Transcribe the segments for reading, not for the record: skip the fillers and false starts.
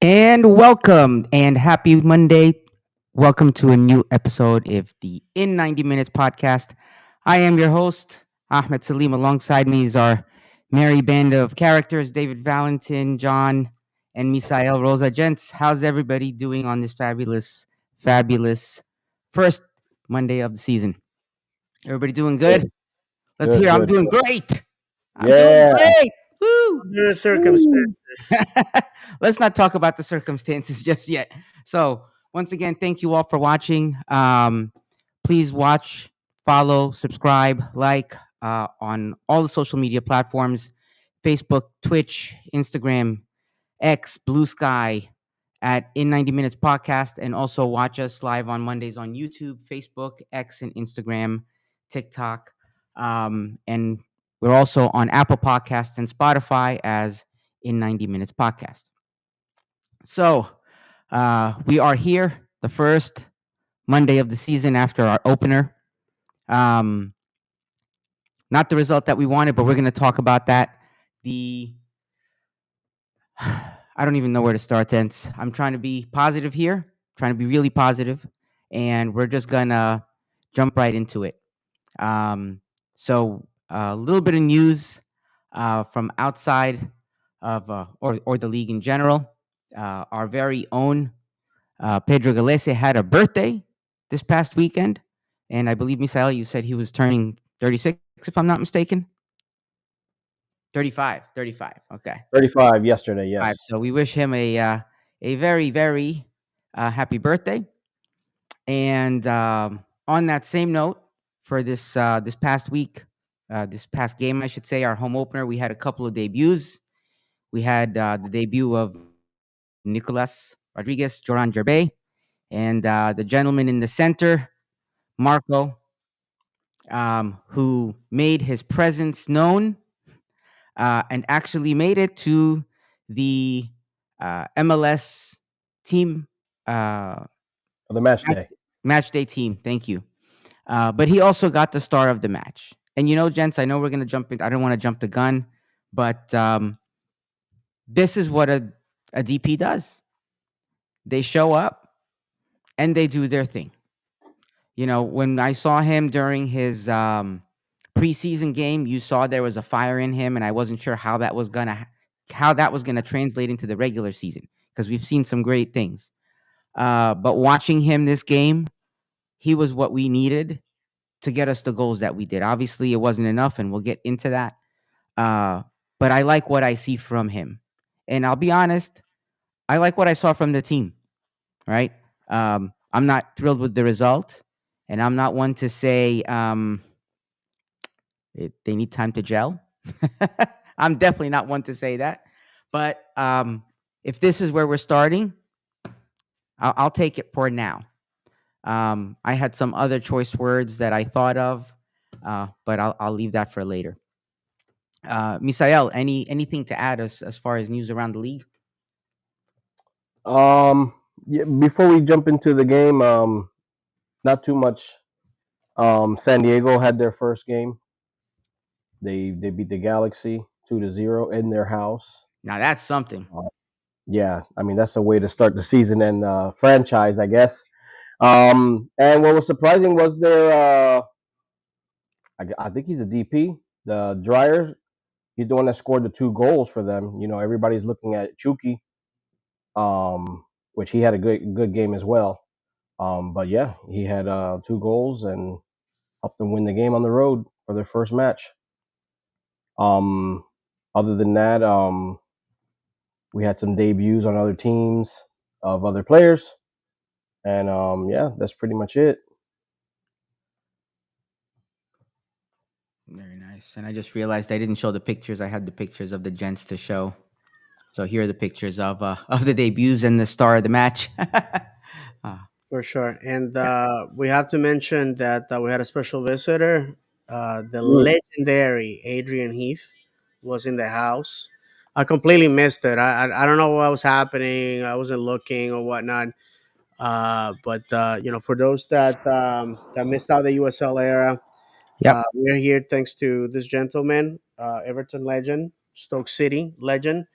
And welcome and happy Monday. Welcome to a new episode of the In 90 Minutes podcast. I am your host, Ahmed Salim. Alongside me is our merry band of characters, David Valentin, John, and Misael Rosa. Gents, how's everybody doing on this fabulous first Monday of the season? Everybody doing good? Good, Let's good, hear. I'm good, doing good. great. I'm doing Yeah. great. Woo! Under the Woo. circumstances. Let's not talk about the circumstances just yet. So, once again, thank you all for watching. Please watch, follow, subscribe, like on all the social media platforms: Facebook, Twitch, Instagram, X, Blue Sky, at In 90 Minutes Podcast, and also watch us live on Mondays on YouTube, Facebook, X, and Instagram, TikTok. And we're also on Apple Podcasts and Spotify as In 90 Minutes Podcast. So we are here, the first Monday of the season after our opener. Um, not the result that we wanted, but we're going to talk about that. I don't even know where to start, Tense. I'm trying to be positive here, trying to be really positive, and we're just going to jump right into it. So a little bit of news from outside of or the league in general. Our very own Pedro Galese had a birthday this past weekend, and I believe Misael, you said he was turning 36, if I'm not mistaken. 35. Okay, 35 yesterday, 5. yes. So we wish him a very happy birthday. And on that same note, for this past week, this past game, I should say, our home opener, we had a couple of debuts. We had the debut of Nicolas Rodriguez, Joran Gerbe, and the gentleman in the center, Marco, who made his presence known and actually made it to the MLS team For the match match, day. match day team. Thank you. But he also got the star of the match. And gents, I know we're gonna jump in. I don't want to jump the gun, but this is what a DP does. They show up and they do their thing. When I saw him during his preseason game, you saw there was a fire in him, and I wasn't sure how that was gonna translate into the regular season because we've seen some great things. But watching him this game, he was what we needed to get us the goals that we did. Obviously, it wasn't enough, and we'll get into that. Uh, but I like what I see from him, and I'll be honest, I like what I saw from the team. Right? I'm not thrilled with the result, and I'm not one to say they need time to gel. I'm definitely not one to say that. But if this is where we're starting, I'll take it for now. I had some other choice words that I thought of, but I'll leave that for later. Misael, anything to add as far as news around the league? Yeah, before we jump into the game, not too much. San Diego had their first game. They beat the Galaxy 2-0 in their house. Now that's something. Uh, yeah, I mean that's a way to start the season and franchise, I guess. And what was surprising was I think he's a DP, the Dryer. He's the one that scored the two goals for them. Everybody's looking at Chucky, which he had a good game as well. But yeah, he had two goals and helped them win the game on the road for their first match. Um, Other than that, we had some debuts on other teams of other players, and yeah, that's pretty much it. Very nice. And I just realized I didn't show the pictures. I had the pictures of the gents to show. So here are the pictures of the debuts and the star of the match. For sure. And Yeah. we have to mention that we had a special visitor. The Mm. legendary Adrian Heath was in the house. I completely missed it. I don't know what was happening. I wasn't looking or whatnot. But for those that missed out the USL era, Yep. we're here thanks to this gentleman, Everton legend, Stoke City legend.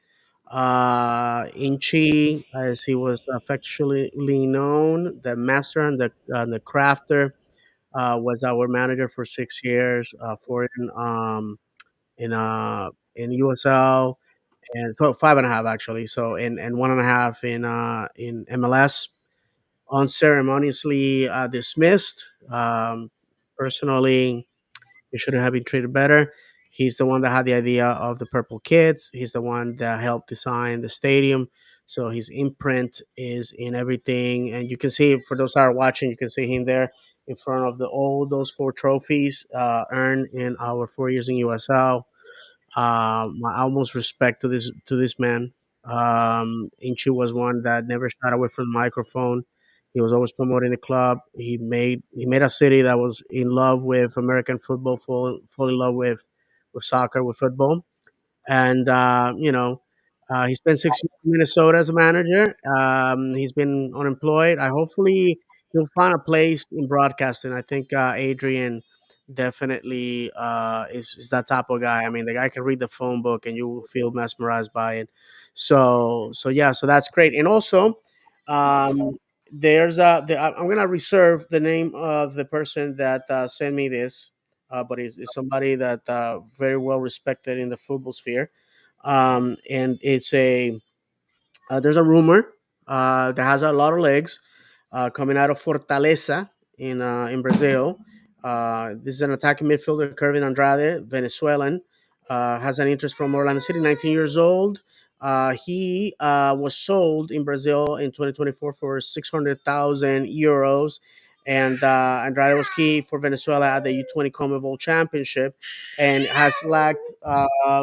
Inchi, as he was affectionately known, the master and the crafter, was our manager for 6 years, four in USL, and so five and a half actually. So and one and a half in MLS. Unceremoniously dismissed. Personally, he shouldn't have been treated better. He's the one that had the idea of the Purple Kids. He's the one that helped design the stadium. So his imprint is in everything, and you can see for those that are watching, you can see him there in front of all those four trophies earned in our 4 years in USL. My utmost respect to this man. Inchi was one that never shied away from the microphone. He was always promoting the club. He made a city that was in love with American football, fall in love with soccer, with football, and he spent 6 years in Minnesota as a manager. He's been unemployed. I hopefully he'll find a place in broadcasting. I think Adrian definitely is that type of guy. I mean, the guy can read the phone book, and you will feel mesmerized by it. So yeah, so that's great. And also, um, I'm gonna reserve the name of the person that sent me this, but is somebody that very well respected in the football sphere, and there's a rumor that has a lot of legs coming out of Fortaleza in Brazil. This is an attacking midfielder, Kervin Andrade, Venezuelan, has an interest from Orlando City, 19 years old. He was sold in Brazil in 2024 for 600,000 euros. And Andrade was key for Venezuela at the U20 CONMEBOL Championship and has lacked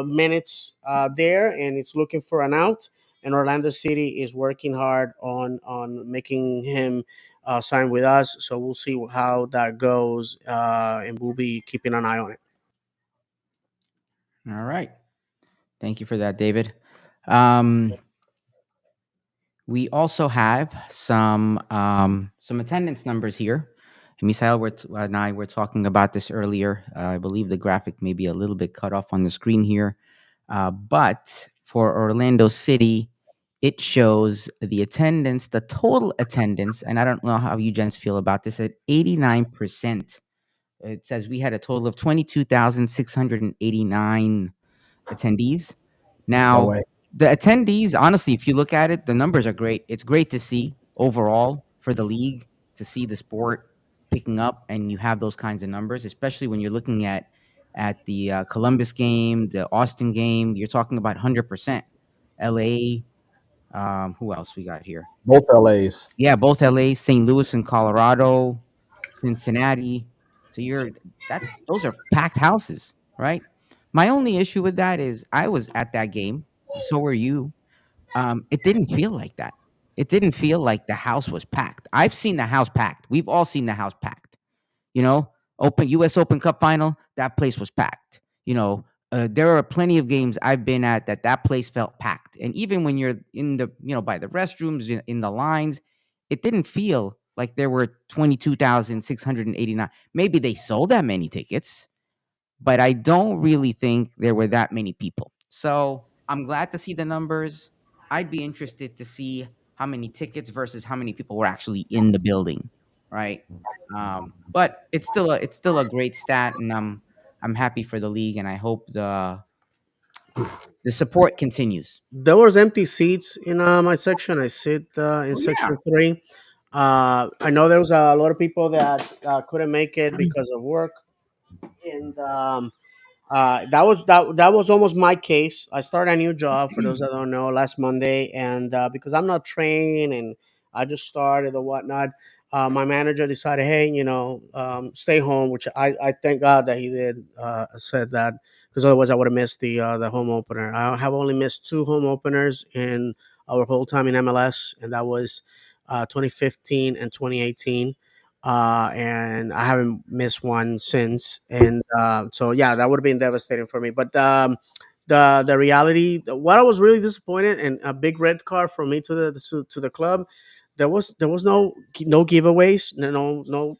minutes there, and it's looking for an out. And Orlando City is working hard on making him sign with us. So we'll see how that goes, and we'll be keeping an eye on it. All right. Thank you for that, David. Um, we also have some attendance numbers here. Misael and I were talking about this earlier. I believe the graphic may be a little bit cut off on the screen here, but for Orlando City, it shows the attendance, the total attendance, and I don't know how you gents feel about this, at 89%. It says we had a total of 22,689 attendees. No Now, way. the attendees, honestly, if you look at it, the numbers are great. It's great to see overall for the league to see the sport picking up, and you have those kinds of numbers, especially when you're looking at the Columbus game, the Austin game. You're talking about 100%. LA, who else we got here? Both LAs. Yeah, both LA, St. Louis and Colorado, Cincinnati. So those are packed houses, right? My only issue with that is I was at that game, so were you. It didn't feel like that. It didn't feel like the house was packed. I've seen the house packed. We've all seen the house packed. You know, US Open Cup final, that place was packed. There are plenty of games I've been at that place felt packed. And even when you're in the, by the restrooms, in the lines, it didn't feel like there were 22,689. Maybe they sold that many tickets, but I don't really think there were that many people. So I'm glad to see the numbers. I'd be interested to see how many tickets versus how many people were actually in the building, right? But it's still a great stat, and I'm happy for the league, and I hope the support continues. There was empty seats in my section. I sit in Oh yeah. section 3. I know there was a lot of people that couldn't make it because of work, and that was almost my case. I started a new job, for those that don't know, last Monday, and because I'm not trained and I just started or whatnot, my manager decided, hey, stay home, which I thank God that he did, said that, because otherwise I would have missed the home opener. I have only missed two home openers in our whole time in MLS, and that was 2015 and 2018, and I haven't missed one since. And so yeah, that would have been devastating for me. But the reality, what I was really disappointed, and a big red card for me to the club. There was no giveaways, no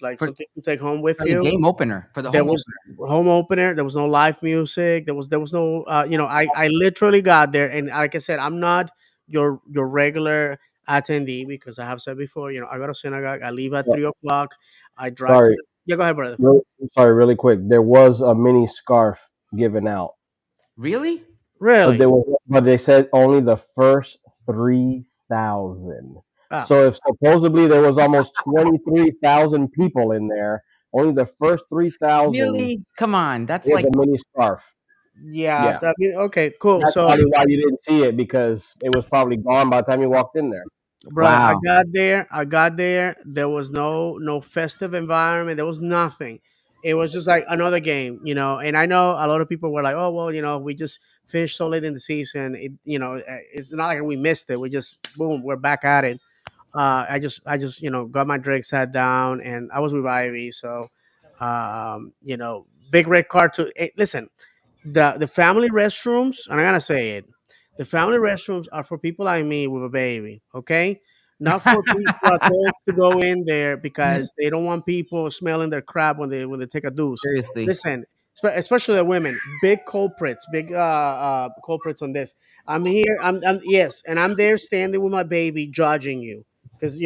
like For something to take home with for the you. game opener, for the There home was opener. home opener. There was no live music. There was no. I literally got there, and like I said, I'm not your regular attendee because I have said before. I go to synagogue. I leave at Yeah, 3 o'clock. I drive to sorry, the. Yeah, go ahead, brother. sorry, really quick. There was a mini scarf given out, Really? Really? but they said only the first 3,000. Ah, So if supposedly there was almost 23,000 people in there, only the first 3,000 Really? Come on. That's get like the mini scarf. yeah. Yeah, Okay, cool. that's So probably why you didn't see it because it was probably gone by the time you walked in there. brother, I wow. got there. I got there. There was no festive environment. There was nothing. It was just like another game, And I know a lot of people were like, "Oh well, we just finished so late in the season. It's not like we missed it. We just boom, we're back at it." I just got my drink, sat down, and I was with Ivy. So, big red card to listen. The family restrooms, and I gotta say it, the family restrooms are for people like me with a baby, okay? Not for people adults to go in there because they don't want people smelling their crap when they take a deuce. Seriously. Listen, especially the women, big culprits, big culprits on this. I'm here. I'm yes, and I'm there standing with my baby, judging you because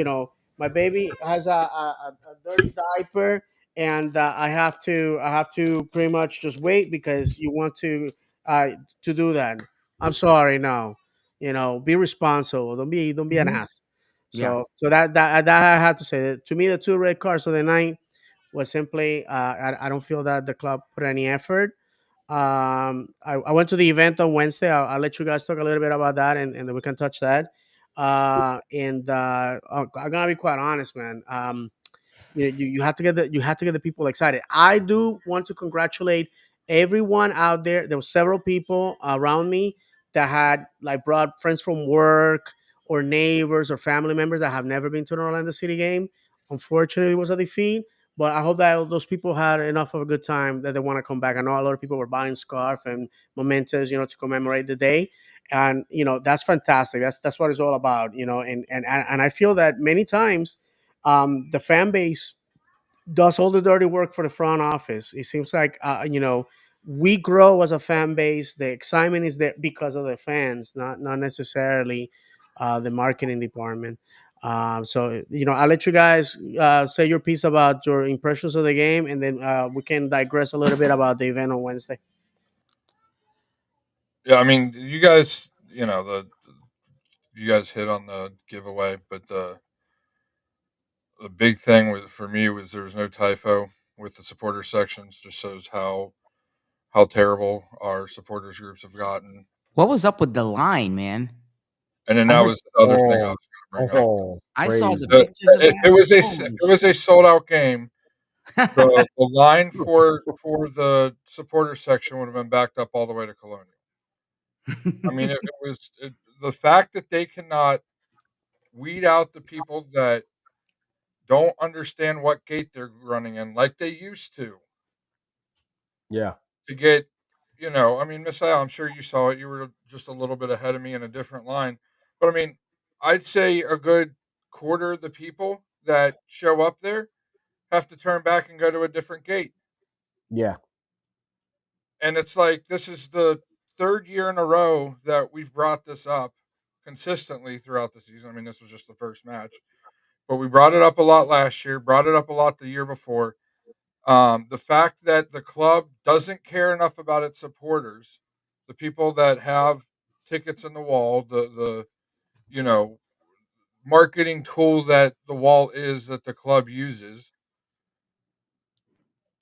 my baby has a dirty diaper, and I have to pretty much just wait because you want uh, to do that. I'm sorry, no. Be responsible. Don't be an Mhm. ass. Yeah. So that I have to say. To me, the two red cards of the night was simply I don't feel that the club put any effort. I went to the event on Wednesday. I'll let you guys talk a little bit about that, and then we can touch that. And I'm gonna be quite honest, man. You have to get the people excited. I do want to congratulate everyone out there. There were several people around me that had like brought friends from work or neighbors or family members that have never been to an Orlando City game. Unfortunately, it was a defeat, but I hope that those people had enough of a good time that they want to come back. I know a lot of people were buying scarf and mementos, to commemorate the day, and that's fantastic. That's what it's all about, and I feel that many times the fan base does all the dirty work for the front office. It seems like we grow as a fan base. The excitement is there because of the fans, not necessarily the marketing department. So I'll let you guys say your piece about your impressions of the game, and then we can digress a little bit about the event on Wednesday. Yeah, I mean, you guys, you guys hit on the giveaway, but the big thing for me was there was no typo with the supporter sections. Just shows how terrible our supporters groups have gotten. What was up with the line, man? And then I that heard was the other thing I Oh, was going to bring up. I saw the crazy. pictures of If that. it was if Holy it was a sold out game, the line for the supporter section would have been backed up all the way to Colonial. I mean, the fact that they cannot weed out the people that don't understand what gate they're running in like they used Yeah, to get, I mean, Miss Al, I'm sure you saw it. You were just a little bit ahead of me in a different line. But I mean, I'd say a good quarter of the people that show up there have to turn back and go to a different gate. yeah, And it's like this is the third year in a row that we've brought this up consistently throughout the season. I mean, this was just the first match, but we brought it up a lot last year, brought it up a lot the year before. The fact that the club doesn't care enough about its supporters, the people that have tickets in the wall, the you know marketing tool that the wall is that the club uses,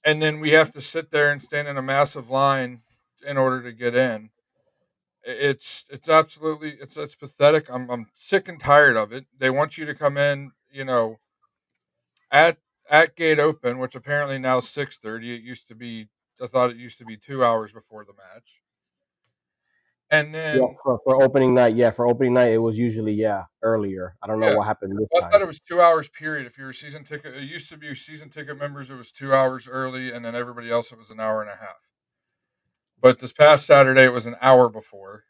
and then we have to sit there and stand in a massive line in order to get in. It's absolutely it's pathetic. I'm sick and tired of it. They want you to come in, at gate open, which apparently now 6:30. It used to be I thought it used to be 2 hours before the match. And yeah. then For opening night, yeah, for opening night, it was usually earlier. I don't know yeah, what happened this I thought time. it was 2 hours period. If you were season ticket, it used to be season ticket members. It was 2 hours early, and then everybody else it was an hour and a half. But this past Saturday it was an hour before.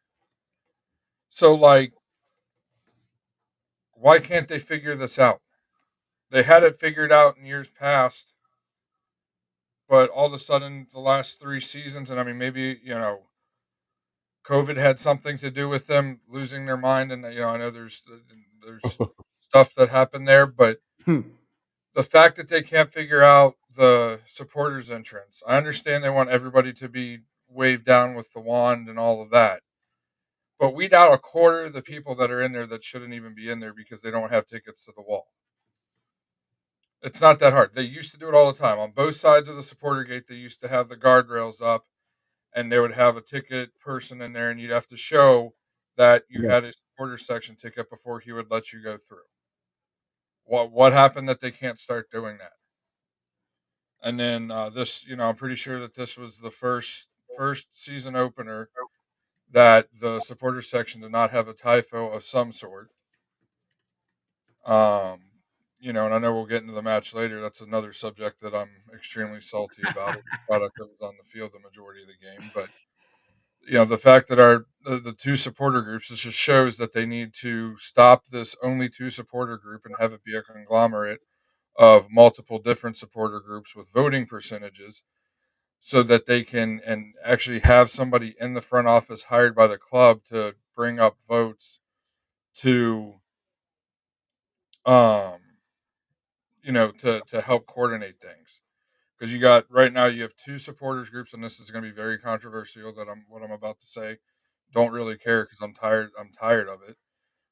So like, why can't they figure this out? they had it figured out in years past, but all of a sudden the last 3 seasons, and I mean maybe COVID had something to do with them losing their mind, and I know there's stuff that happened there, but Hmm. the fact that they can't figure out the supporters entrance, I understand they want everybody to be waved down with the wand and all of that, but weed out a quarter of the people that are in there that shouldn't even be in there because they don't have tickets to the wall. It's not that hard. They used to do it all the time on both sides of the supporter gate. They used to have the guardrails up, and they would have a ticket person in there, and you'd have to show that you Yes. had a supporter section ticket before he would let you go through. What happened that they can't start doing that? And then this, I'm pretty sure that this was the first season opener that the supporter section did not have a typho of some sort. Um, and I know we'll get into the match later. That's another subject that I'm extremely salty about. It product that was on the field the majority of the game, but the fact that the two supporter groups, this just shows that they need to stop this only two supporter group and have it be a conglomerate of multiple different supporter groups with voting percentages, so that they can and actually have somebody in the front office hired by the club to bring up votes to um to help coordinate things, because you got right now you have two supporters groups, and this is going to be very controversial that I'm about to say. Don't really care because I'm tired of it.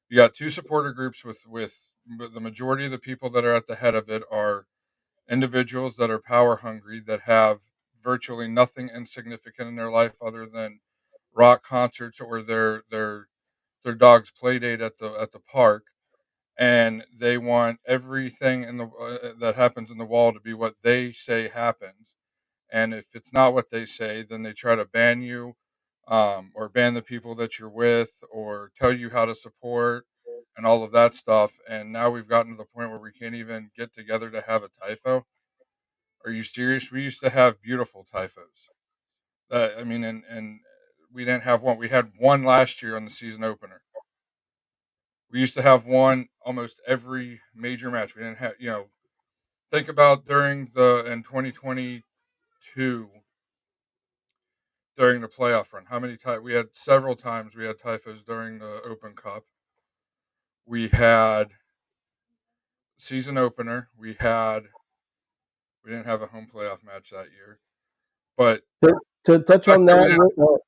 You got two supporter groups with the majority of the people that are at the head of it are individuals that are power hungry, that have virtually nothing insignificant in their life other than rock concerts or their dog's play date at the park, and they want everything in the that happens in the wall to be what they say happens. And if it's not what they say, then they try to ban you, or ban the people that you're with, or tell you how to support, and all of that stuff. And now we've gotten to the point where we can't even get together to have a typho. Are you serious? We used to have beautiful typhos. I mean, and we didn't have one. We had one last year on the season opener. We used to have one almost every major match. We didn't have, think about during the in 2022 during the playoff run. How many times we had? Several times we had typhos during the Open Cup. We had season opener. We didn't have a home playoff match that year, but To the touch fact on that we that, didn't. Go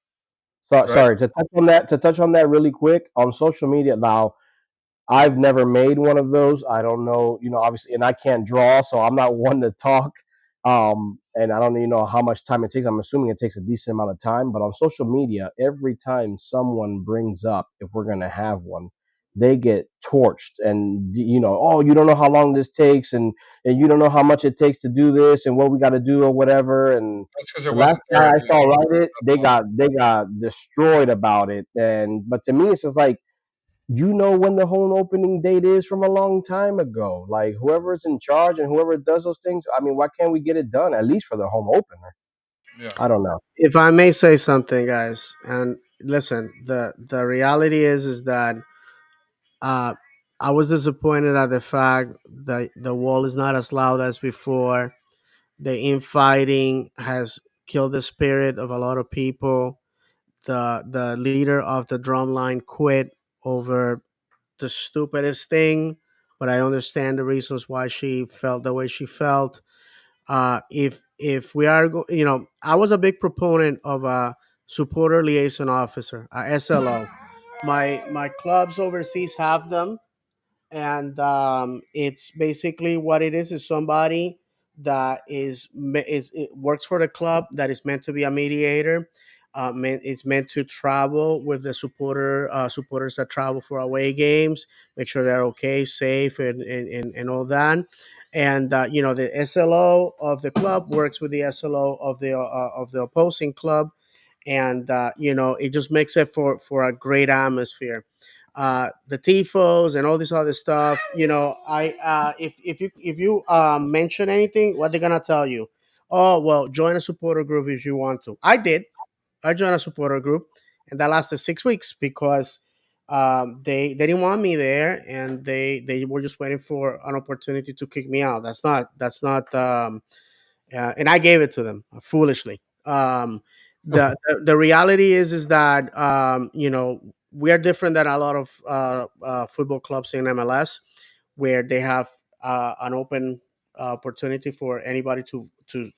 ahead. sorry, to touch on that really quick on social media now. I've never made one of those. I don't know, obviously, and I can't draw, so I'm not one to talk. And I don't even know how much time it takes. I'm assuming it takes a decent amount of time. But on social media, every time someone brings up if we're gonna have one, they get torched, and oh, you don't know how long this takes, and you don't know how much it takes to do this, and what we got to do or whatever. And That's because it the last wasn't guy there at I the saw end. write it, That's all. they got destroyed about it. And but to me, it's just like, when the home opening date is from a long time ago. Like, whoever's in charge and whoever does those things, I mean, why can't we get it done at least for the home opener? Yeah. I don't know. If I may say something, guys, and listen, the reality is that uh, I was disappointed at the fact that the wall is not as loud as before. The infighting has killed the spirit of a lot of people. The leader of the drum line quit over the stupidest thing, but I understand the reasons why she felt the way she felt. If we are, I was a big proponent of a supporter liaison officer, a SLO. My clubs overseas have them, and it's basically what it is somebody that it works for the club, that is meant to be a mediator. It's meant to travel with the supporters that travel for away games, make sure they're okay, safe, and all that. And the SLO of the club works with the SLO of the opposing club, and it just makes it for a great atmosphere. The tifos and all this other stuff, I if you mention anything, what they're gonna tell you? Oh, well, join a supporter group if you want to. I joined a supporter group, and that lasted 6 weeks because They didn't want me there, and they were just waiting for an opportunity to kick me out. That's not and I gave it to them foolishly. The reality is that we are different than a lot of football clubs in MLS, where they have an open opportunity for anybody to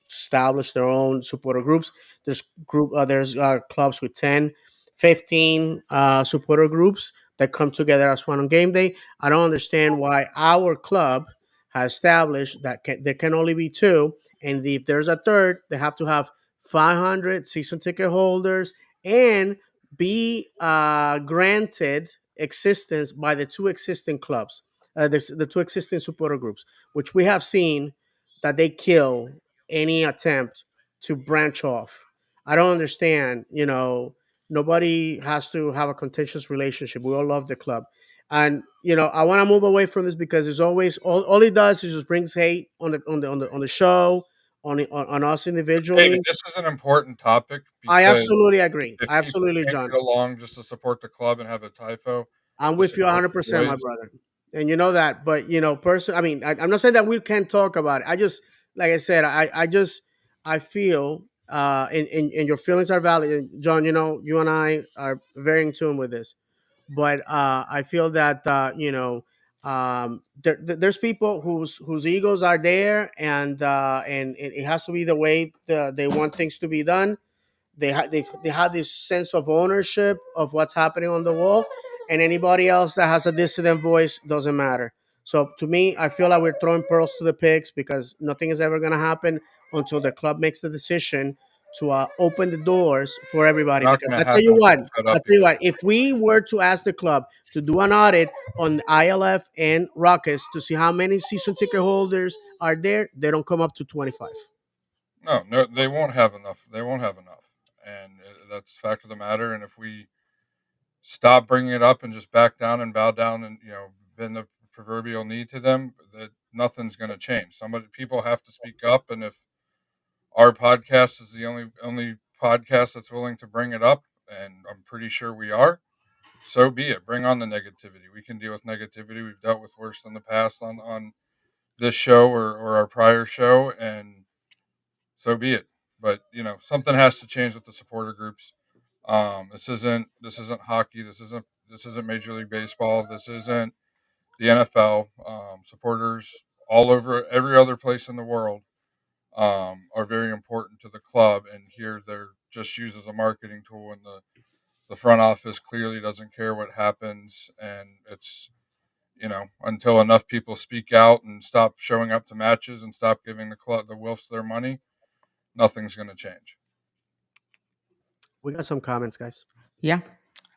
establish their own supporter groups. There's clubs with 10, 15 supporter groups that come together as one on game day. I don't understand why our club has established that there can only be two, and if there's a third, they have to have 500 season ticket holders and be granted existence by the two existing clubs, the two existing supporter groups, which we have seen that they kill any attempt to branch off. I don't understand. Nobody has to have a contentious relationship. We all love the club. And I want to move away from this because there's always all it does is just brings hate on the show, on us individually. David, this is an important topic I because absolutely agree. if people Absolutely, can't John. get along just to support the club and have a typho I'm to with you support the 100%, my boys, brother. And you know that, but I mean, I'm not saying that we can't talk about it. I just, like I said, I feel, and your feelings are valid. And John, you and I are very in tune with this, but I feel that, there's people whose egos are there, and it has to be the way they want things to be done. They have this sense of ownership of what's happening on the wall, and anybody else that has a dissident voice doesn't matter. So to me, I feel like we're throwing pearls to the pigs because nothing is ever going to happen until the club makes the decision to open the doors for everybody. not Because going I to tell you happen if what, we shut I up tell you again. what, if we were to ask the club to do an audit on ILF and Rockets to see how many season ticket holders are there, they don't come up to 25. No, no, they won't have enough. They won't have enough, and that's the fact of the matter. And if we stop bringing it up and just back down and bow down and bend the proverbial knee to them, that nothing's going to change. People have to speak up, and if our podcast is the only podcast that's willing to bring it up, and I'm pretty sure we are, so be it. Bring on the negativity. We can deal with negativity. We've dealt with worse in the past on this show or our prior show, and so be it. But something has to change with the supporter groups. This isn't hockey. This isn't Major League Baseball. This isn't the NFL. Supporters all over every other place in the world are very important to the club, and here they're just used as a marketing tool. And the front office clearly doesn't care what happens, and it's until enough people speak out and stop showing up to matches and stop giving the Wilfs their money, nothing's going to change. We got some comments, guys. Yeah,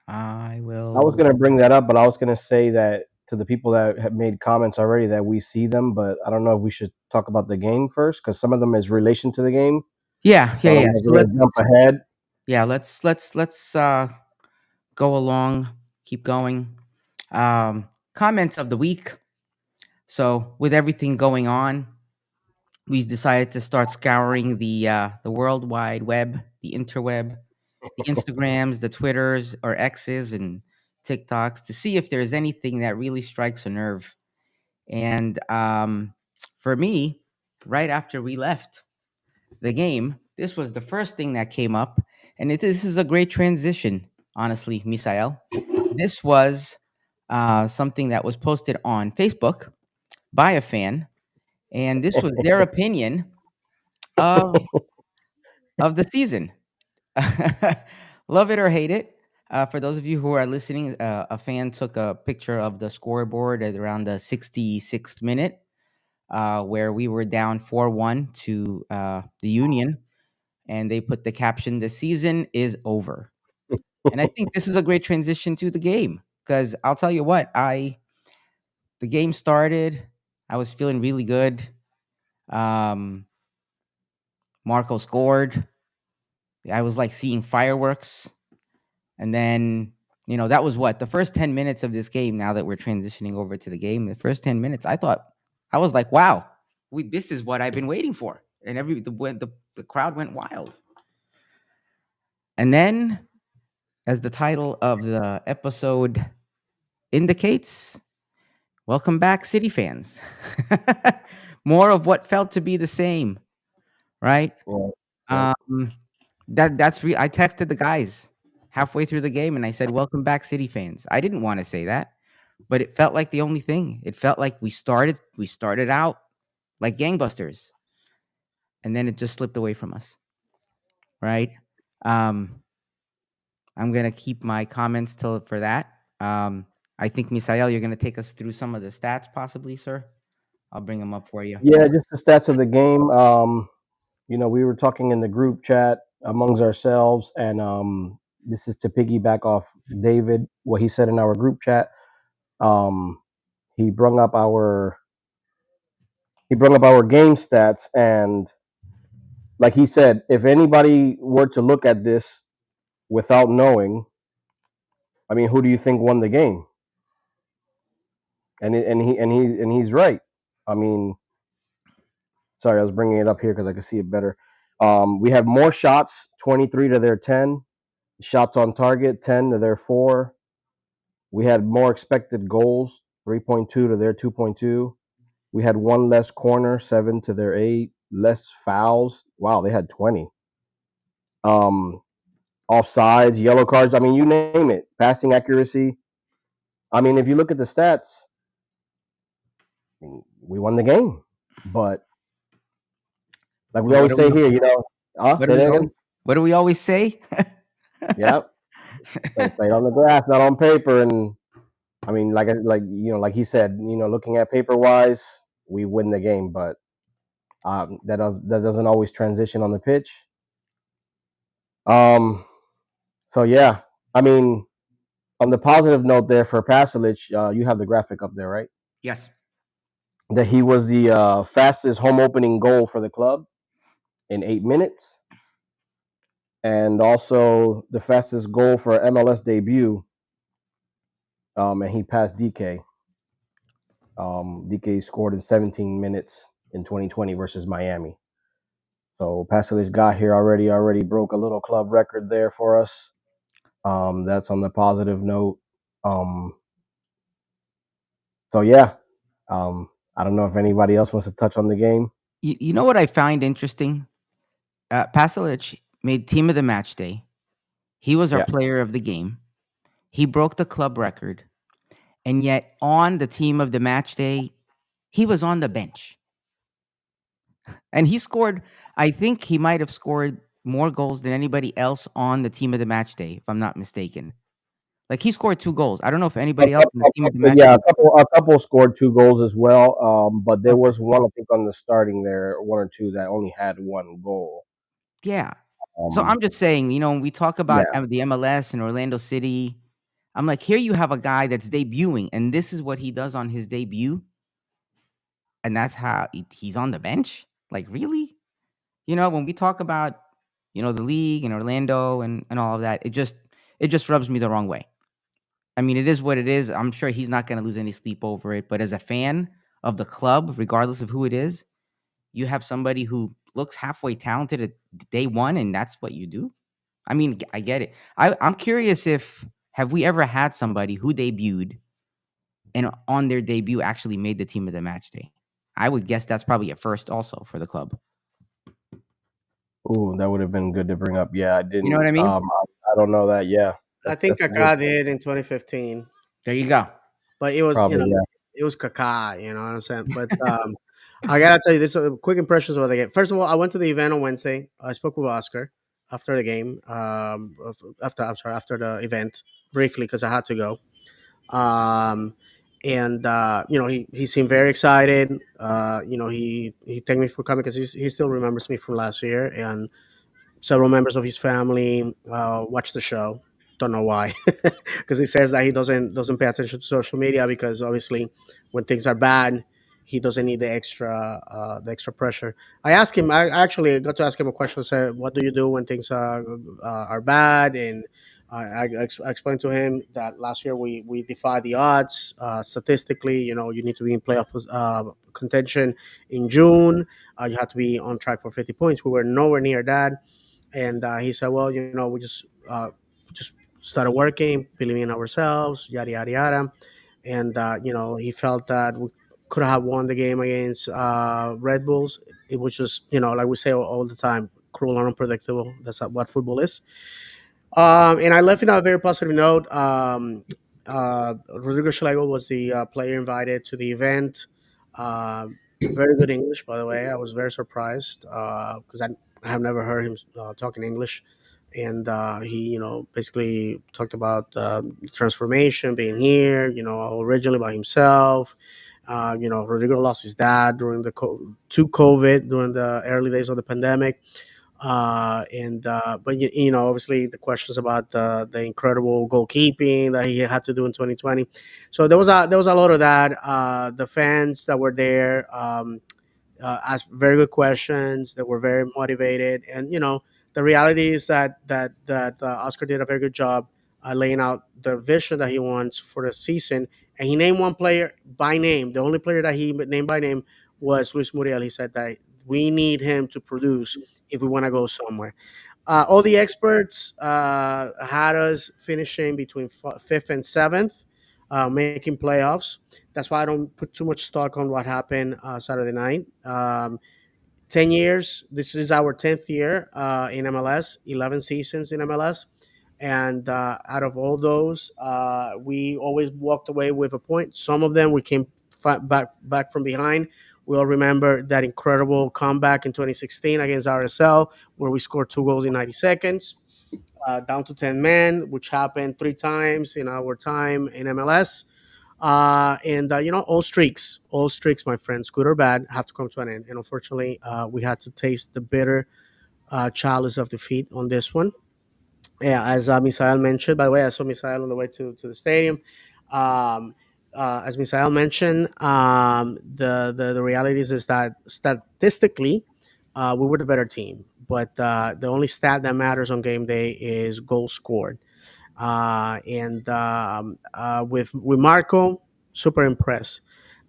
I I was will. going to bring that up, but I was going to say that to the people that have made comments already that we see them, but I don't know if we should talk about the game first because some of them is relation to the game. Yeah, So yeah, I don't yeah. know if So we're going to jump ahead. let's go along, keep going. Comments of the week. So with everything going on, we decided to start scouring the world wide web, the interweb, the Instagrams, the Twitters or X's and TikToks to see if there's anything that really strikes a nerve. And for me, right after we left the game, this was the first thing that came up, and this is a great transition, honestly, Misael. This was something that was posted on Facebook by a fan, and this was their opinion of the season. Love it or hate it. For those of you who are listening, a fan took a picture of the scoreboard at around the 66th minute, where we were down 4-1 to the Union, and they put the caption, "The season is over." And I think this is a great transition to the game because I'll tell you what, the game started, I was feeling really good. Um, Marco scored. I was like seeing fireworks. And then, that was what the first 10 minutes of this game. Now that we're transitioning over to the game, the first 10 minutes, I was like, wow, this is what I've been waiting for. And the crowd went wild. And then, as the title of the episode indicates welcome back, City fans. More of what felt to be the same, right? Right. Right. Um, I texted the guys halfway through the game and I said, "Welcome back, City fans." I didn't want to say that, but it felt like the only thing. It felt like we started out like gangbusters, and then it just slipped away from us, right? Um, I'm gonna keep my comments till for that. I think Misael, you're gonna take us through some of the stats, possibly, sir. I'll bring them up for you. Yeah, just the stats of the game. We were talking in the group chat amongst ourselves, and this is to piggyback off David, what he said in our group chat. Um, he brung up our game stats, and like he said, if anybody were to look at this without knowing, I mean, who do you think won the game? And he's right. I mean, sorry, I was bringing it up here because I could see it better. We had more shots, 23 to their 10. Shots on target, 10 to their 4. We had more expected goals, 3.2 to their 2.2. We had one less corner, 7 to their 8. Less fouls. Wow, they had 20. Um, Offsides, yellow cards. I mean, you name it. Passing accuracy. I mean, if you look at the stats, we won the game. But like we But always say here, what say do we that always, again. what do we always say? Yep. Played on the grass, not on paper. And I mean, like he said, looking at paper wise, we win the game, but that doesn't always transition on the pitch. So yeah, I mean, on the positive note there for Pasalic, you have the graphic up there, right? Yes. That he was the fastest home opening goal for the club in 8 minutes, and also the fastest goal for MLS debut. And he passed DK. DK scored in 17 minutes in 2020 versus Miami. So Pasalic got here already broke a little club record there for us. That's on the positive note. Um, so yeah, I don't know if anybody else wants to touch on the game. You know what I find interesting? Pasalic made team of the match day. He was our Yeah, player of the game. He broke the club record. And yet on the team of the match day, he was on the bench. And he scored, I think he might have scored more goals than anybody else on the team of the match day, if I'm not mistaken. Like he scored 2 goals. I don't know if anybody else on the team of the match yeah, day. a couple scored 2 goals as well. But there Okay. was one I think on the starting there, one or two that only had 1 goal. Yeah. So Um, I'm just saying, when we talk about yeah, the MLS and Orlando City, I'm like, here you have a guy that's debuting, and this is what he does on his debut, and that's how he's on the bench. Like, really? When we talk about the league and Orlando and all of that, it just rubs me the wrong way. I mean, it is what it is. I'm sure he's not going to lose any sleep over it. But as a fan of the club, regardless of who it is, you have somebody who looks halfway talented at day one, and that's what you do. I mean, I get it. I'm curious if have we ever had somebody who debuted and on their debut actually made the team of the match day? I would guess that's probably a first also for the club. ooh, that would have been good to bring up. Yeah, I You know didn't. what I mean? I don't know that. Yeah, I think that's a good Kaká point. did in 2015, There you go. but it was Probably, yeah. it was Kaká. You know what I'm saying? But I gotta tell you this: quick impressions of the game. First of all, I went to the event on Wednesday. I spoke with Oscar after the game. After the event briefly because I had to go. Um, and he seemed very excited. He thanked me for coming because he still remembers me from last year, and several members of his family watch the show. Don't know why, because he says that he doesn't pay attention to social media because obviously, when things are bad, he doesn't need the extra pressure. I asked him. I actually got to ask him a question. Said, "What do you do when things are bad?" And I explained to him that last year we defied the odds statistically. You need to be in playoff contention in June. You have to be on track for 50 points. We were nowhere near that. And he said, well, we just started working, believing in ourselves, yada, yada, yada. and he felt that we could have won the game against Red Bulls. It was just, like we say all the time, cruel and unpredictable. That's what football is. And I left it on a very positive note. Rodrigo Schlegel was the player invited to the event. Very good English, by the way. I was very surprised because I have never heard him talking English. And he, basically talked about transformation, being here, originally by himself. Rodrigo lost his dad to COVID during the early days of the pandemic, and but obviously the questions about the incredible goalkeeping that he had to do in 2020. So there was a lot of that. The fans that were there asked very good questions. They were very motivated, and the reality is that Oscar did a very good job laying out the vision that he wants for the season. And he named one player by name. The only player that he named by name was Luis Muriel. He said that we need him to produce if we want to go somewhere. All the experts had us finishing between fifth and seventh, making playoffs. That's why I don't put too much stock on what happened Saturday night. 10 years. This is our 10th year in MLS. 11 seasons in MLS, and out of all those, we always walked away with a point. Some of them we came back from behind. We all remember that incredible comeback in 2016 against RSL, where we scored 2 goals in 90 seconds, down to 10 men, which happened 3 times in our time in MLS. And all streaks, my friends, good or bad, have to come to an end. And unfortunately, we had to taste the bitter chalice of defeat on this one. Yeah, as Misael mentioned, by the way, I saw Misael on the way to the stadium. Um, as Misael mentioned, the reality is that statistically, we were the better team. But the only stat that matters on game day is goals scored. And with Marco, super impressed.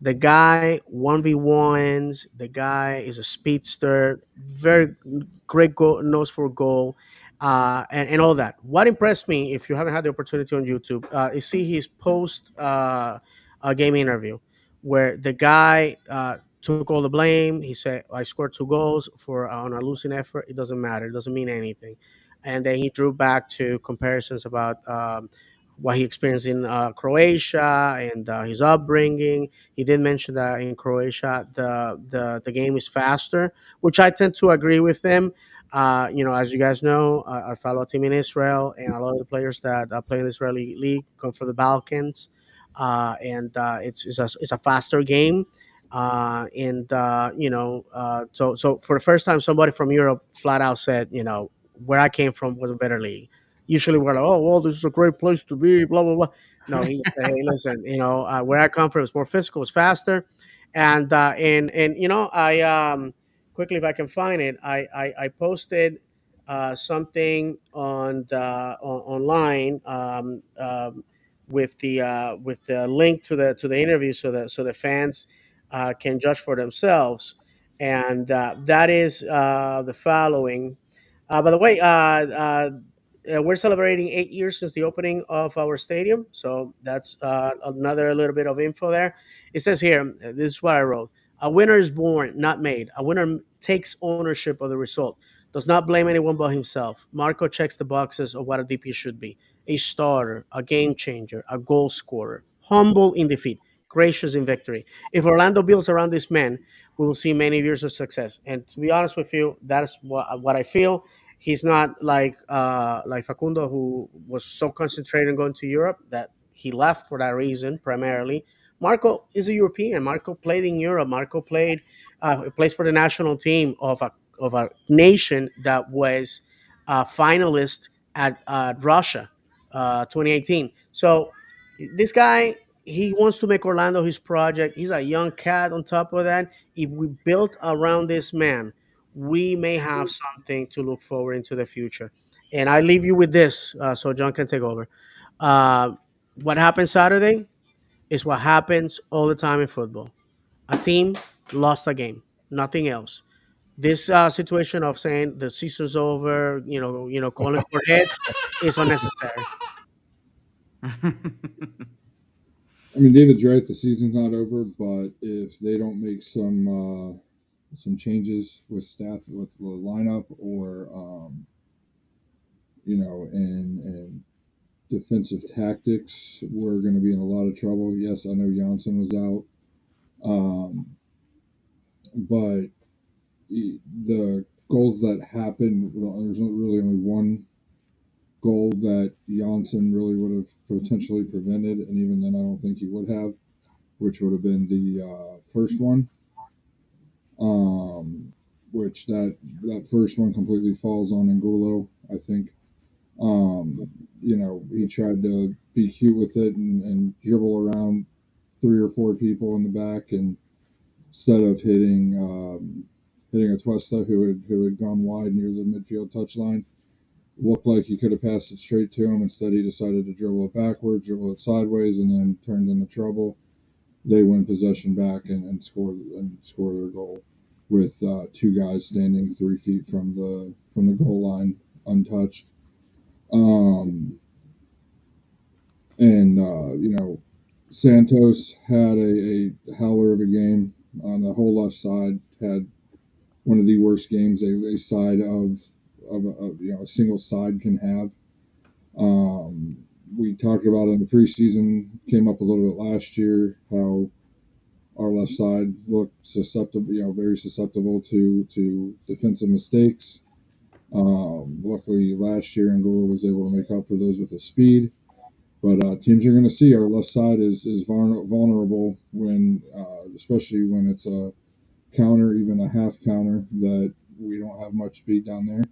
The guy 1v1s. The guy is a speedster, very great nose for goal, and all that. What impressed me, if you haven't had the opportunity on YouTube, is see his post game interview, where the guy took all the blame. He said, "I scored 2 goals for on a losing effort. It doesn't matter. It doesn't mean anything." And then he drew back to comparisons about what he experienced in Croatia and his upbringing. He did mention that in Croatia the game is faster, which I tend to agree with him. As you guys know, I follow a team in Israel, and a lot of the players that play in the Israeli league come from the Balkans, and it's a faster game. So for the first time, somebody from Europe flat out said, where I came from was a better league. Usually we're like, oh, well, this is a great place to be, blah, blah, blah. No, he said, hey, listen, where I come from is more physical, it's faster. And I quickly, if I can find it, I posted something online with the link to the interview, so the fans can judge for themselves. And that is the following. By the way, we're celebrating 8 years since the opening of our stadium. So that's another little bit of info there. It says here, this is what I wrote: a winner is born, not made. A winner takes ownership of the result, does not blame anyone but himself. Marco checks the boxes of what a DP should be: a starter, a game changer, a goal scorer, humble in defeat, gracious in victory. If Orlando builds around this man, we will see many years of success. And to be honest with you, that's what I feel. He's not like Facundo, who was so concentrated on going to Europe that he left for that reason primarily. Marco is a European. Marco played in Europe. Marco plays for the national team of a nation that was finalist at Russia 2018. So this guy, he wants to make Orlando his project. He's a young cat. On top of that, if we build around this man, we may have something to look forward into the future. And I leave you with this, so John can take over. Uh, what happened Saturday is what happens all the time in football. A team lost a game, nothing else. This situation of saying the season's over, calling for hits, is unnecessary. I mean, David's right. The season's not over, but if they don't make some changes with staff, with the lineup, or and defensive tactics, we're going to be in a lot of trouble. Yes, I know Janssen was out, but the goals that happened, well, there's really only one goal that Janssen really would have potentially prevented, and even then, I don't think he would have, which would have been the first one. Which that first one completely falls on Angulo, I think. He tried to be cute with it and dribble around 3 or 4 people in the back, and instead of hitting a Tuesta who had gone wide near the midfield touchline, looked like he could have passed it straight to him. Instead, he decided to dribble it backwards, dribble it sideways, and then turned into trouble. They win possession back and score their goal with 2 guys standing 3 feet from the goal line untouched. Santos had a howler of a game. On the whole left side, had one of the worst games a side of a single side can have. We talked about it in the preseason, came up a little bit last year, how our left side looked susceptible, very susceptible to defensive mistakes. Luckily, last year Angola was able to make up for those with his speed. But teams are going to see our left side is vulnerable when, especially when it's a counter, even a half counter, that we don't have much speed down there.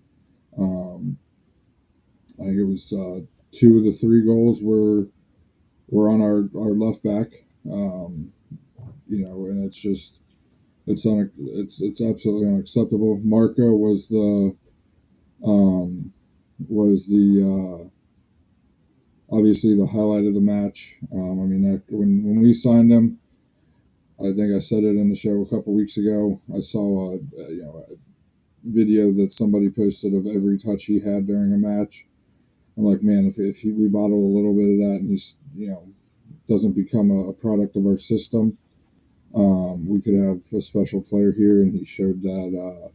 I think it was 2 of the 3 goals were on our left back. And it's just it's absolutely unacceptable. Marco was the obviously the highlight of the match. When we signed him, I think I said it in the show a couple weeks ago. I saw a video that somebody posted of every touch he had during a match. I'm like, man, if we bottle a little bit of that and he's doesn't become a product of our system, we could have a special player here, and he showed that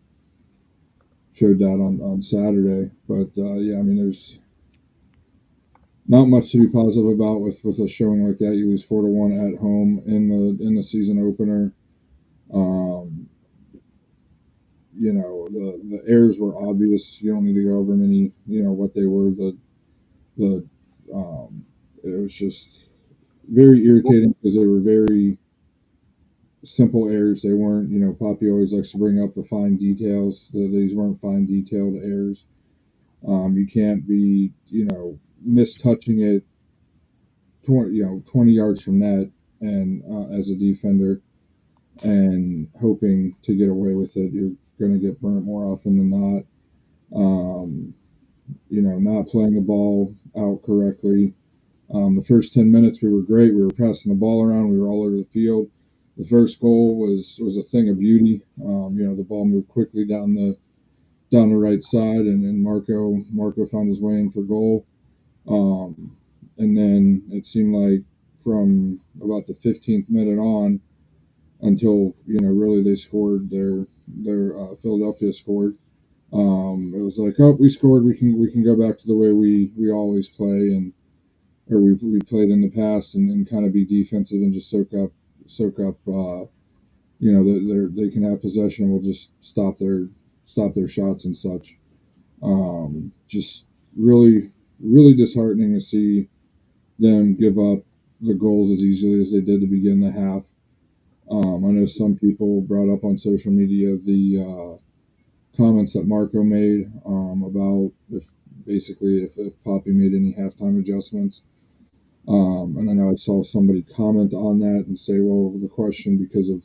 on Saturday. But there's not much to be positive about with a showing like that. You lose 4-1 at home in the season opener. The errors were obvious. You don't need to go over many, what they were. It was just very irritating because they were very simple errors. They weren't, Poppy always likes to bring up the fine details. These weren't fine detailed errors. You can't be, mistouching it 20 yards from net and as a defender and hoping to get away with it. You're going to get burnt more often than not. Not playing the ball out correctly. The first 10 minutes we were great. We were passing the ball around. We were all over the field. The first goal was a thing of beauty. The ball moved quickly down the right side, and Marco found his way in for goal. And then it seemed like from about the 15th minute on until really they scored their Philadelphia scored. It was like, oh, we scored. We can go back to the way we always play or we played in the past and kind of be defensive and just soak up. They can have possession. We'll just stop their shots and such. Just really, really disheartening to see them give up the goals as easily as they did to begin the half. I know some people brought up on social media the comments that Marco made about if Poppy made any halftime adjustments. And I know I saw somebody comment on that and say, well, the question, because of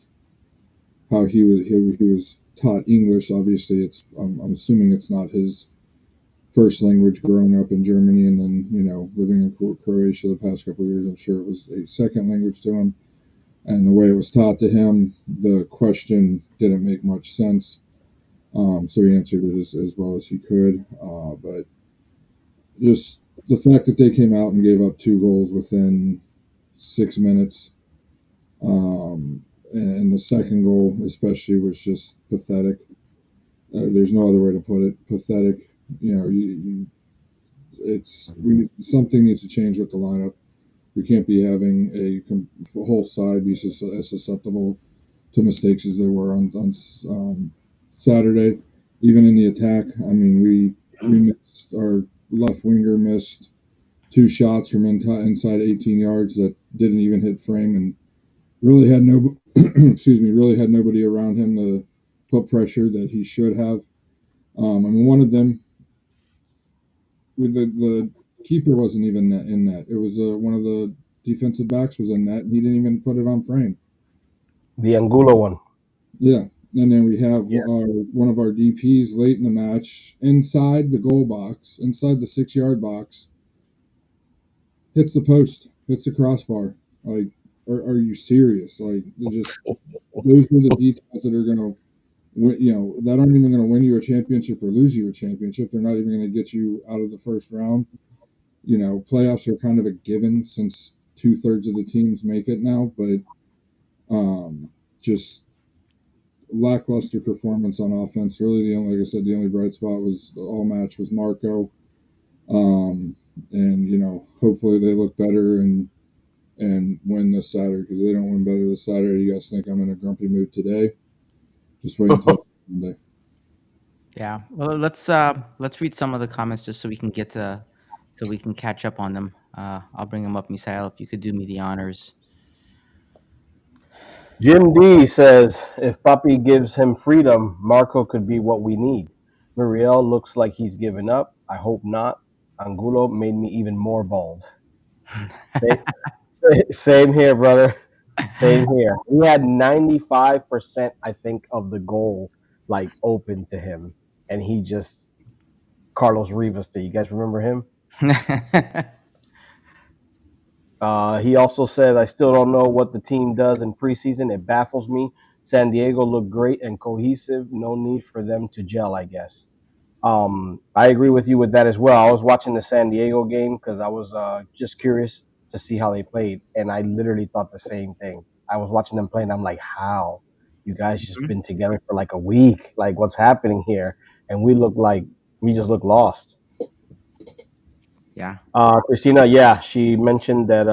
how he was taught English, obviously I'm assuming it's not his first language growing up in Germany and then, living in Croatia the past couple of years. I'm sure it was a second language to him. And the way it was taught to him, the question didn't make much sense. So he answered it as well as he could. But just the fact that they came out and gave up 2 goals within 6 minutes. And the second goal, especially, was just pathetic. There's no other way to put it. Pathetic. Something needs to change with the lineup. We can't be having a whole side be as susceptible to mistakes as they were on Saturday. Even in the attack, I mean, we missed our left winger missed 2 shots from inside 18 yards that didn't even hit frame, and really had no really had nobody around him to put pressure that he should have. I mean, one of them with the keeper wasn't even in net. It was one of the defensive backs was in net, and he didn't even put it on frame. The Angulo one. Yeah, and then we have Yeah. one of our DPs late in the match inside the goal box, inside the 6-yard box, hits the post, hits the crossbar. Like, are you serious? Like, those are the details that are gonna, that aren't even gonna win you a championship or lose you a championship. They're not even gonna get you out of the first round. Playoffs are kind of a given since 2/3 of the teams make it now, but just lackluster performance on offense. Really, like I said, the only bright spot was all match was Marco. And hopefully they look better and win this Saturday, because they don't win better this Saturday. You guys think I'm in a grumpy mood today? Just wait until Monday. Yeah. Well, let's read some of the comments just so we can catch up on them. I'll bring them up, Misael, if you could do me the honors. Jim D says, if Papi gives him freedom, Marco could be what we need. Muriel looks like he's given up. I hope not. Angulo made me even more bald. Same here, brother. Same here. He had 95%, I think, of the goal open to him, and he just Carlos Rivas. Do you guys remember him? He also said, I still don't know what the team does in preseason. It baffles me. San Diego looked great and cohesive. No need for them to gel, I guess. I agree with you with that as well. I was watching the San Diego game because I was just curious to see how they played, and I literally thought the same thing. I was watching them play, and I'm like, how? You guys just been together for like a week. Like, what's happening here? And we just look lost. Yeah. Christina, yeah, she mentioned that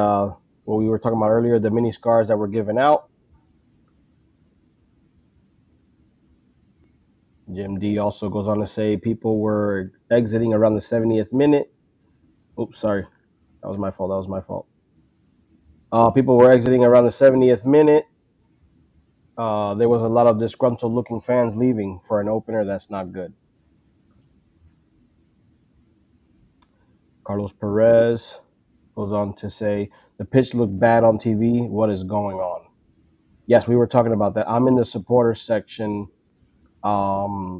what we were talking about earlier, the mini scars that were given out. Jim D also goes on to say people were exiting around the 70th minute. Oops, sorry. That was my fault. People were exiting around the 70th minute. There was a lot of disgruntled looking fans leaving for an opener. That's not good. Carlos Perez goes on to say, the pitch looked bad on TV. What is going on? Yes, we were talking about that. I'm in the supporters section. I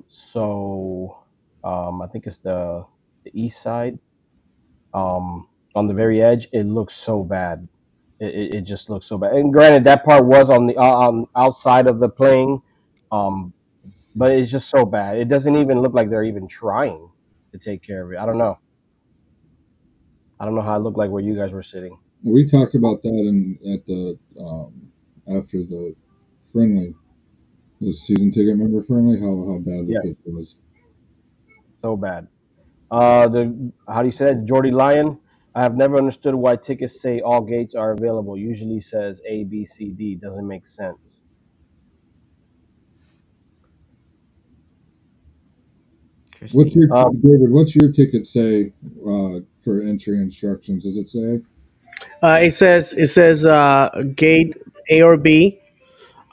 think it's the east side. On the very edge, it looks so bad. It just looks so bad. And granted, that part was on the outside of the playing, but it's just so bad. It doesn't even look like they're even trying to take care of it. I don't know how it looked like where you guys were sitting. We talked about that at the after the friendly, the season ticket member friendly, how bad the pitch was. So bad. How do you say that? Jordy Lyon. I have never understood why tickets say all gates are available. Usually says A, B, C, D. Doesn't make sense. David? What's your ticket say for entry instructions? Does it say? It says gate A or B.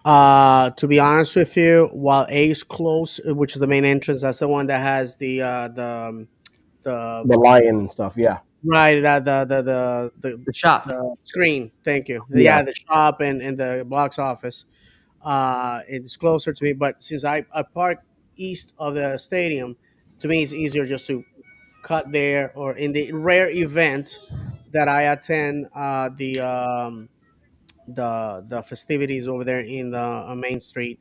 To be honest with you, while A is close, which is the main entrance, that's the one that has The lion and stuff. Yeah. right, The shop. the screen. Thank you. Yeah. Yeah, the shop and the box office. It's closer to me, but since I park east of the stadium, to me it's easier just to cut there. Or in the rare event that I attend the festivities over there in the main street,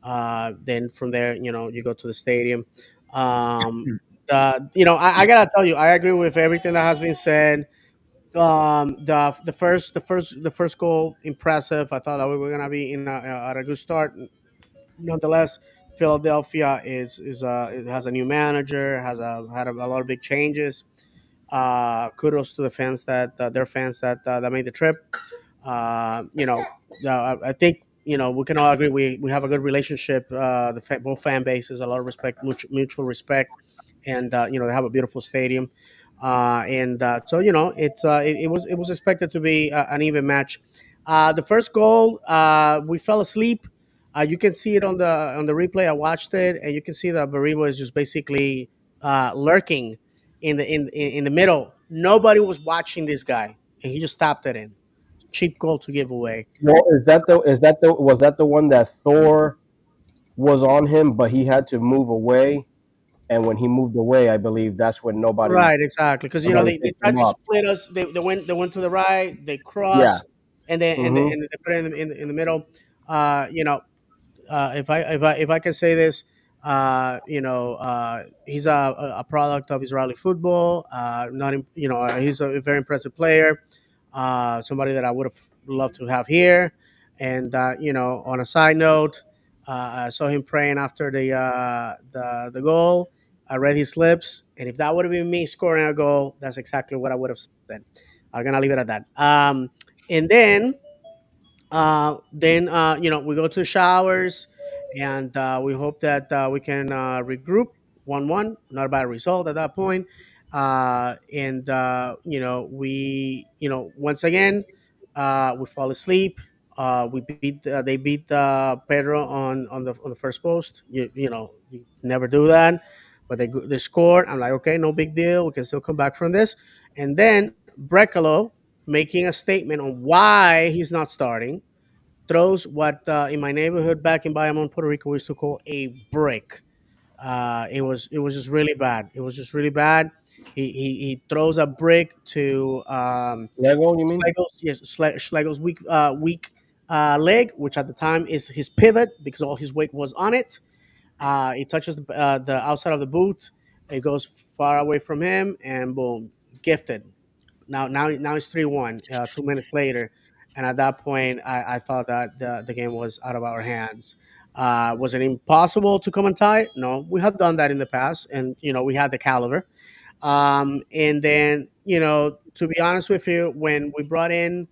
then from there, you go to the stadium. I gotta tell you, I agree with everything that has been said. The first goal impressive. I thought that we were gonna be at a good start. Nonetheless, Philadelphia it has a new manager, has had a lot of big changes. Kudos to the fans that their fans that made the trip. You know, I think we can all agree we have a good relationship. Both fan bases, a lot of respect, mutual respect, and they have a beautiful stadium. And so it was expected to be an even match. The first goal, we fell asleep. You can see it on the replay. I watched it, and you can see that Baribo is just basically lurking in the middle. Nobody was watching this guy, and he just tapped it in. Cheap goal to give away. Well, is that the was that the one that Thor was on him, but he had to move away, and when he moved away, I believe that's when nobody Right, exactly. Because nobody they picked tried him to up. split us. They went to the right. They Yeah. crossed, and then and, Hmm. and they put it in the middle. Uh, you know, if I can say this, he's a product of Israeli football. Not in, he's a very impressive player. Somebody that I would have loved to have here. And on a side note, I saw him praying after the goal. I read his lips, and if that would have been me scoring a goal, that's exactly what I would have said. I'm gonna leave it at that. And then we go to the showers, and we hope that we can regroup 1-1. Not a bad result at that point. And we once again we fall asleep. They beat Pedro on the first post. You never do that, but they scored. I'm like, okay, no big deal. We can still come back from this. And then Brecalo making a statement on why he's not starting, throws what in my neighborhood back in Bayamon, Puerto Rico, we used to call a brick. It was just really bad. It was just really bad. He throws a brick to Lego, you mean? Schlegel's weak leg, which at the time is his pivot because all his weight was on it. It touches the outside of the boot. It goes far away from him, and boom, gifted. Now it's 3-1. 2 minutes later, and at that point, I thought that the game was out of our hands. Was it impossible to come and tie it? No, we have done that in the past, and we had the caliber. And then, to be honest with you, when we brought in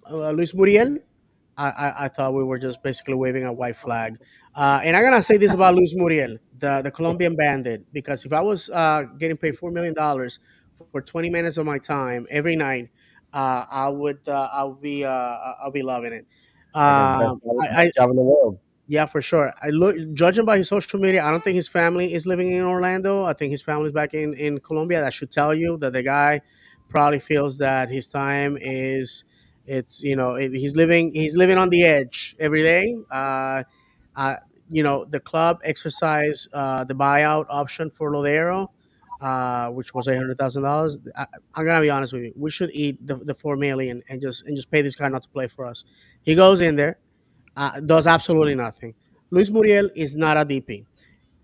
Luis Muriel, I thought we were just basically waving a white flag. And I'm gonna say this about Luis Muriel, the Colombian bandit, because if I was getting paid $4 million for 20 minutes of my time every night, I'll be loving it. Like his best, I best job in the world. Yeah, for sure. I look Judging by his social media, I don't think his family is living in Orlando. I think his family's back in Colombia. That should tell you that the guy probably feels that his time is it's he's living on the edge every day. Uh the club exercised the buyout option for Lodero, which was $800,000. I'm gonna be honest with you. We should eat the 4 million and just pay this guy not to play for us. He goes in there, does absolutely nothing. Luis Muriel is not a DP.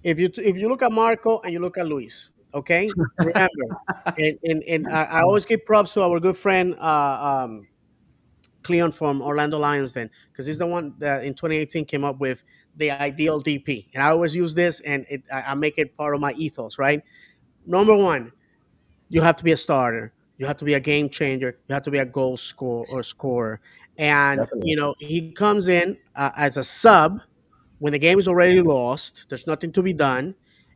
If you look at Marco and you look at Luis, okay, remember, and I always give props to our good friend Cleon from Orlando Lions, then, because he's the one that in 2018 came up with the ideal DP, and I always use this, and I make it part of my ethos. Right, number one, you have to be a starter. You have to be a game changer. You have to be a goal scorer. And Definitely. he comes in as a sub when the game is already lost. There's nothing to be done.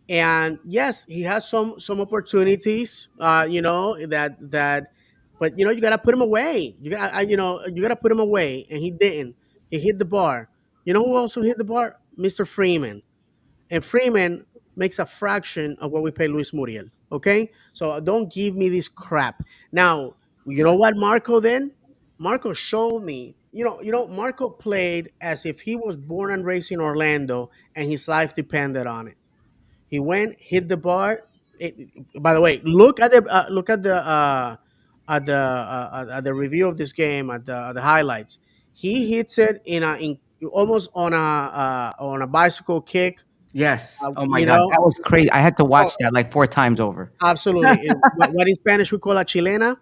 And yes, he has some opportunities. But you gotta put him away. You gotta put him away, and he didn't. He hit the bar. You know who also hit the bar? Mr. Freeman. And Freeman makes a fraction of what we pay Luis Muriel. Okay, so don't give me this crap. Now, you know what Marco did? Marco showed me. Marco played as if he was born and raised in Orlando, and his life depended on it. He went, hit the bar. By the way, look at the review of this game, at the highlights. He hits it almost on a bicycle kick Yes. Oh my You God, know, that was crazy. I had to watch oh, that like 4 times over. absolutely. What in Spanish we call a chilena,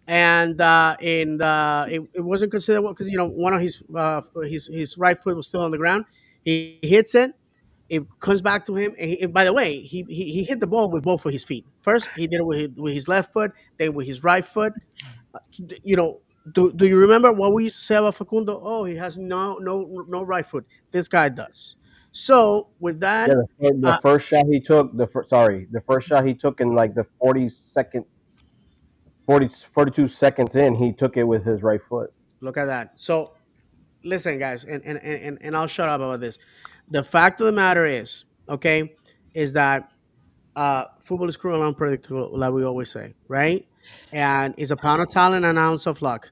and it wasn't considered because one of his right foot was still on the ground. He hits it. It comes back to him. And by the way, he hit the ball with both of his feet. First, he did it with his left foot, then with his right foot. You know, do you remember what we used to say about Facundo? Oh, he has no right foot. This guy does. So with Yeah, that, the uh, first shot he took, the first shot he took in like the 42 seconds in, he took it with his right foot. look at that. So listen, guys, and I'll shut up about this. The fact of the matter is, okay, is that football is cruel and unpredictable, like we always say, right? And it's a pound of talent and an ounce of luck.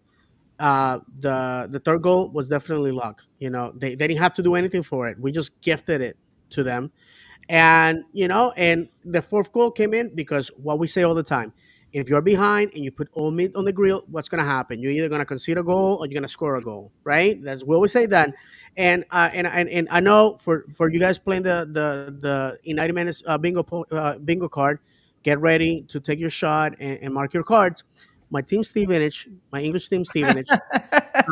The third goal was definitely luck. They didn't have to do anything for it. We just gifted it to them. And the fourth goal came in because what we say all the time: if you're behind and you put all meat on the grill, what's going to happen? You're either going to concede a goal or you're going to score a goal, right? That's we always say that. And I know for you guys playing the United Minutes bingo card, get ready to take your shot and mark your cards. My team Stevenage, my English team Stevenage,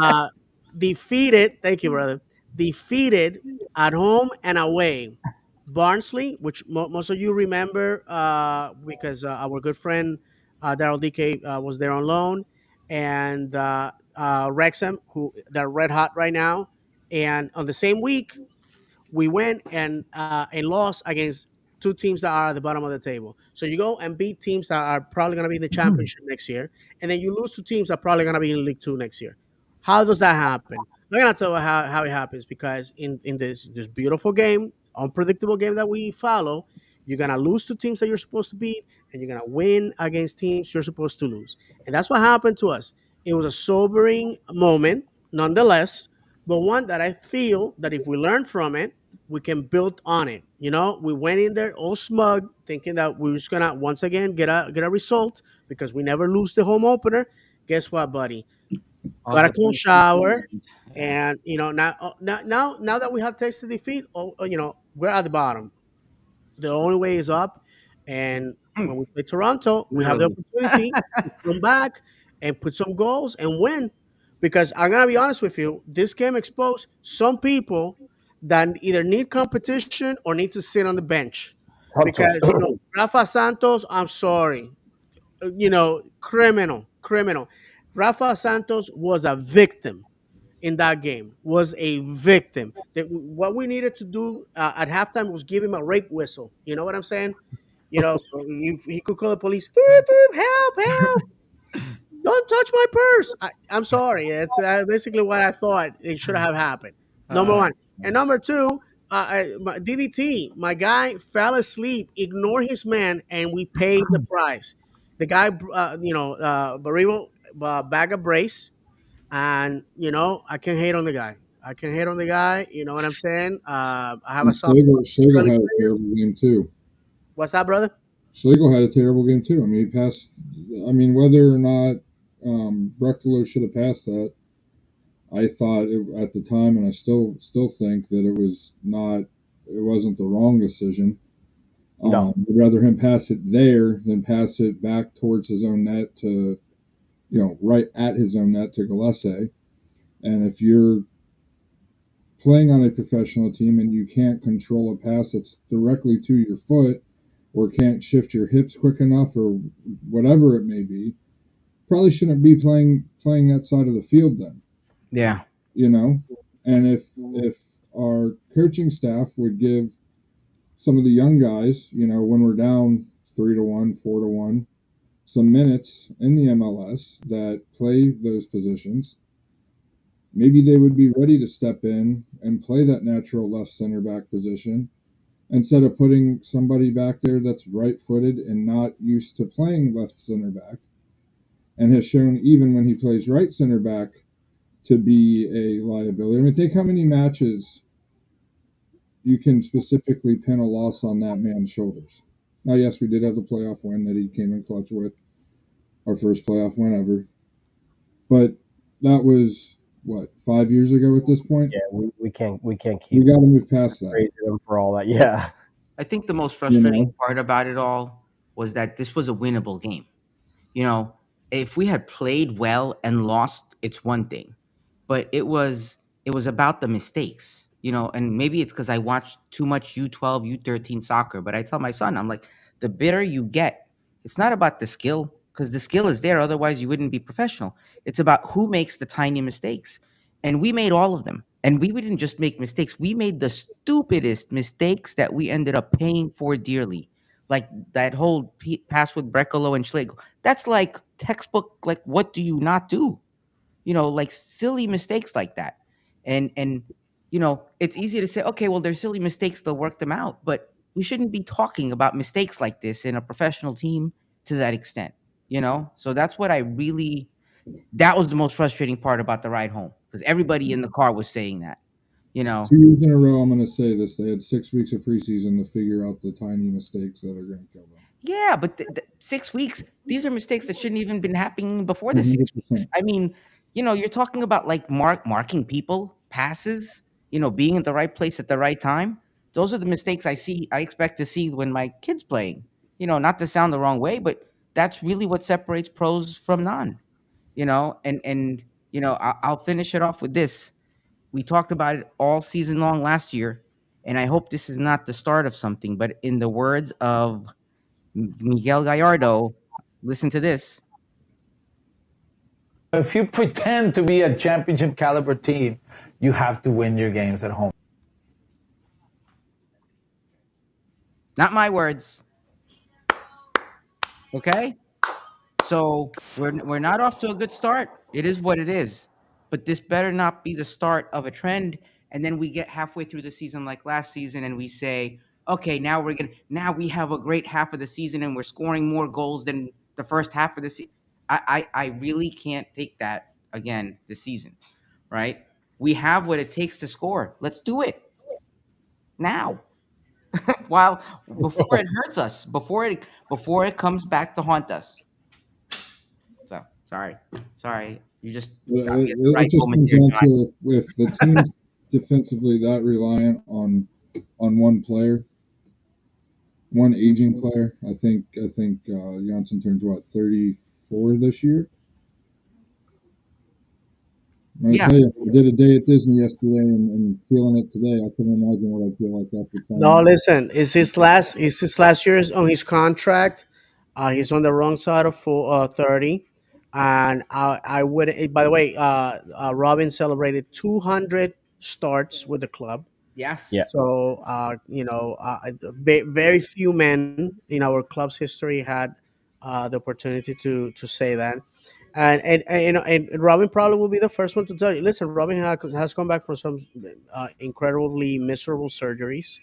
uh, defeated. Thank you, brother. Defeated at home and away. Barnsley, which most of you remember, because our good friend Daryl DK was there on loan, and Wrexham, who they're red hot right now. And on the same week, we went and lost against two teams that are at the bottom of the table. So you go and beat teams that are probably going to be in the championship next year, and then you lose to teams that are probably going to be in League Two next year. How does that happen? I'm gonna tell you how it happens because in this beautiful game, unpredictable game that we follow, you're gonna lose to teams that you're supposed to beat, and you're gonna win against teams you're supposed to lose. And that's what happened to us. It was a sobering moment, nonetheless, but one that I feel that if we learn from it, we can build on it. We went in there all smug, thinking that we were just gonna once again get a result because we never lose the home opener. Guess what, buddy? All Got a the cold pieces shower, aligned. Yeah. and now that we have tasted defeat, we're at the bottom. The only way is up, and Mm, when we play Toronto, we have the literally. opportunity to come back and put some goals and win. Because I'm gonna be honest with you, this game exposed some people that either need competition or need to sit on the bench. Santos. Because Rafa Santos, I'm sorry, criminal. Rafa Santos was a victim in that game. Was a victim. What we needed to do at halftime was give him a rape whistle. You know what I'm saying? So he could call the police. Beep, beep, help, help! Don't touch my purse. I'm sorry. It's basically what I thought it should have happened. Number Uh, one. And number two, DDT, my guy fell asleep, ignored his man, and we paid the price. The guy, Barribo, bag a brace, and, I can hate on the guy. I can hate on the guy. You know what I'm saying? I have a And soft spot for Schlegel Israeli had a players. terrible game too. What's that, brother? Schlegel had a terrible game too. I mean, he passed. I mean, whether or not Brecalo should have passed that, I thought at the time, and I still think that it was not. It wasn't the wrong decision. No. I'd rather him pass it there than pass it back towards his own net to, right at his own net to Gillespie. And if you're playing on a professional team and you can't control a pass that's directly to your foot or can't shift your hips quick enough or whatever it may be, probably shouldn't be playing that side of the field then, yeah. you know? And if our coaching staff would give some of the young guys, when we're down 3-1, 4-1, some minutes in the MLS that play those positions, maybe they would be ready to step in and play that natural left center back position instead of putting somebody back there that's right footed and not used to playing left center back and has shown even when he plays right center back to be a liability. I mean, think how many matches you can specifically pin a loss on that man's shoulders. Now, yes, we did have the playoff win that he came in clutch with, our first playoff win ever. But that was what, 5 years ago at this point. Yeah, we can't We keep got to move past that. praising him for all that. Yeah, I think the most You frustrating know, part about it all was that this was a winnable game. You know, if we had played well and lost, it's one thing, but it was about the mistakes. And maybe it's because I watched too much U12, U13 soccer. But I tell my son, I'm like, the better you get, it's not about the skill because the skill is there. Otherwise, you wouldn't be professional. It's about who makes the tiny mistakes, and we made all of them. And we didn't just make mistakes; we made the stupidest mistakes that we ended up paying for dearly, like that whole pass with Brecalo and Schlegel. That's like textbook. Like, what do you not do? Like silly mistakes like that. And it's easy to say, okay, well, they're silly mistakes, they'll work them out. But we shouldn't be talking about mistakes like this in a professional team to that extent. So that's what that was the most frustrating part about the ride home because everybody in the car was saying that, you know. 2 years in a row, I'm going to say this: they had 6 weeks of preseason to figure out the tiny mistakes that are going to kill them. Yeah, but 6 weeks, these are mistakes that shouldn't even been happening before the 6 weeks. 100%. I mean, you're talking about like marking people, passes, being at the right place at the right time. Those are the mistakes I expect to see when my kid's playing. Not to sound the wrong way, but that's really what separates pros from non. I'll finish it off with this. We talked about it all season long last year, and I hope this is not the start of something, but in the words of Miguel Gallardo, listen to this. If you pretend to be a championship caliber team, you have to win your games at home. Not my words. Okay? So we're not off to a good start. It is what it is. But this better not be the start of a trend. And then we get halfway through the season like last season and we say, okay, now we have a great half of the season and we're scoring more goals than the first half of the season. I really can't take that again this season. Right? We have what it takes to score. Let's do it now. While before it hurts us, before it comes back to haunt us. So sorry, you just got me at the right It just moment comes here, down John. to if the team's defensively that reliant on one player, one aging player. I think Janssen turns what, 34 this year. I Yeah, tell you, I did a day at Disney yesterday and feeling it today. I couldn't imagine what I'd feel like after 10 No, years. listen, it's his last year's on his contract. He's on the wrong side of 30, and I would. By the way, Robin celebrated 200 starts with the club. yeah. yes. So very few men in our club's history had the opportunity to say that, and Robin probably will be the first one to tell you. Listen, Robin has come back from some incredibly miserable surgeries.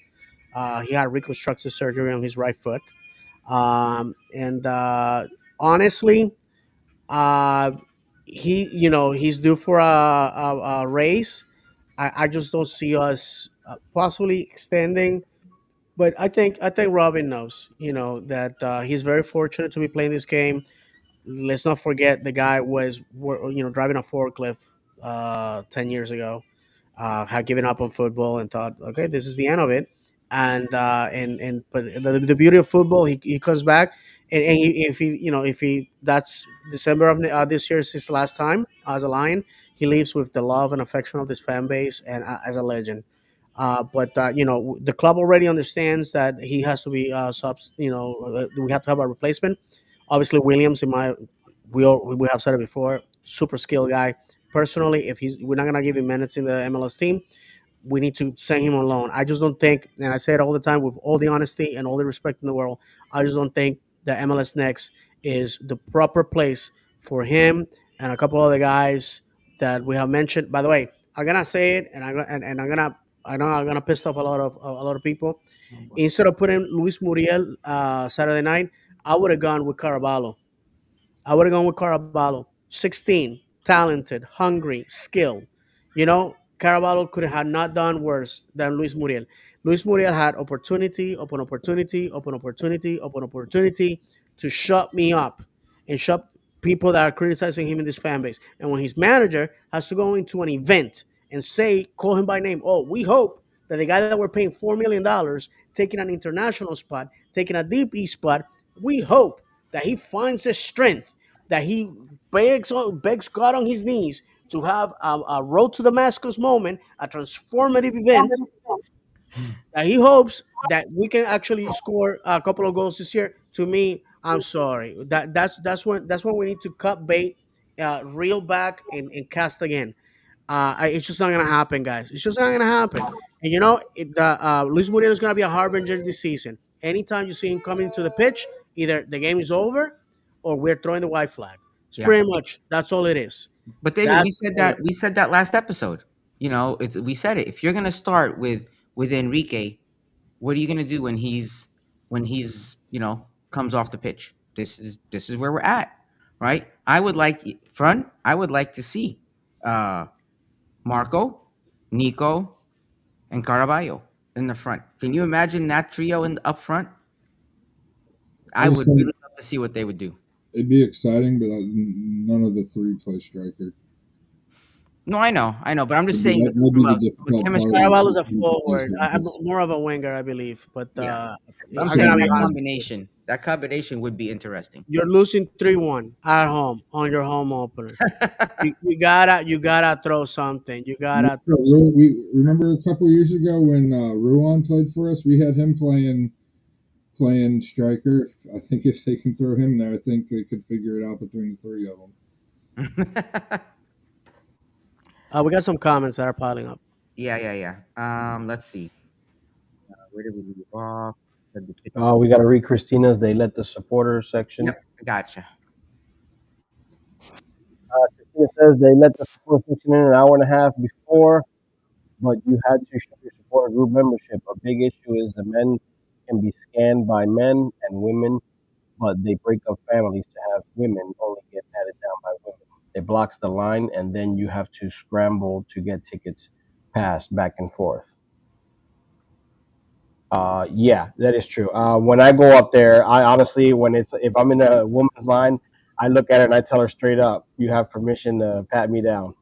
He had reconstructive surgery on his right foot, and honestly, uh, he's due for a raise. I just don't see us possibly extending. But I think Robin knows, that he's very fortunate to be playing this game. Let's not forget the guy was driving a forklift 10 years ago, had given up on football and thought, okay, this is the end of it. And but the beauty of football, he comes back, and if he that's December of this year is his last time as a Lion. He leaves with the love and affection of this fan base and as a legend. But the club already understands that he has to be subs. We have to have a replacement. Obviously, Williams, we have said it before, super skilled guy. Personally, if we're not gonna give him minutes in the MLS team, we need to send him on loan. I just don't think, and I say it all the time with all the honesty and all the respect in the world, I just don't think the MLS Next is the proper place for him and a couple other guys that we have mentioned. By the way, I'm gonna say it, and I know I'm gonna piss off a lot of people. Instead of putting Luis Muriel Saturday night, I would have gone with Caraballo. I would have gone with Caraballo. 16, talented, hungry, skilled. Caraballo could have not done worse than Luis Muriel. Luis Muriel had opportunity upon opportunity upon opportunity upon opportunity to shut me up and shut people that are criticizing him in this fan base. And when his manager has to go into an event and call him by name, oh, we hope that the guy that we're paying $4 million, taking an international spot, taking a DP spot, we hope that he finds the strength, that he begs God on his knees to have a road to Damascus moment, a transformative event, that he hopes that we can actually score a couple of goals this year. To me, I'm sorry. That's when we need to cut bait, reel back, and cast again. It's just not gonna happen, guys. It's just not gonna happen. And Luis Muriel is gonna be a harbinger this season. Anytime you see him coming to the pitch, either the game is over or we're throwing the white flag. It's Yeah. pretty much that's all it is. But David, That's all it we said that last episode. We said it. If you're gonna start with Enrique, what are you gonna do when he's comes off the pitch? This is where we're at, right? I would like to see Marco, Nico, and Caraballo in the front. Can you imagine that trio up front? I would really love to see what they would do. It'd be exciting, but none of the three play striker. No, I know, but I'm just saying. That'd be the difficult chemistry- part. Caraballo's a forward. I'm more of a winger, I believe. But Yeah. I'm I'm saying gonna be that honest. combination. That combination would be interesting. You're losing 3-1 at home on your home opener. you gotta throw something. You gotta. We remember a couple years ago when Ruan played for us. We had him playing striker. I think if they can throw him there, I think they could figure it out between the three of them. We got some comments that are piling up. Yeah. Let's see. Where did we leave off? We got to read Christina's. They let the supporters section. Yep, gotcha. Christina says they let the support section in an hour and a half before, but you had to show your supporter group membership. A big issue is the men can be scanned by men and women, but they break up families to have women only get patted down by women. It blocks the line, and then you have to scramble to get tickets passed back and forth. Yeah, that is true. When I go up there, I honestly, if I'm in a woman's line, I look at her and I tell her straight up, "You have permission to pat me down."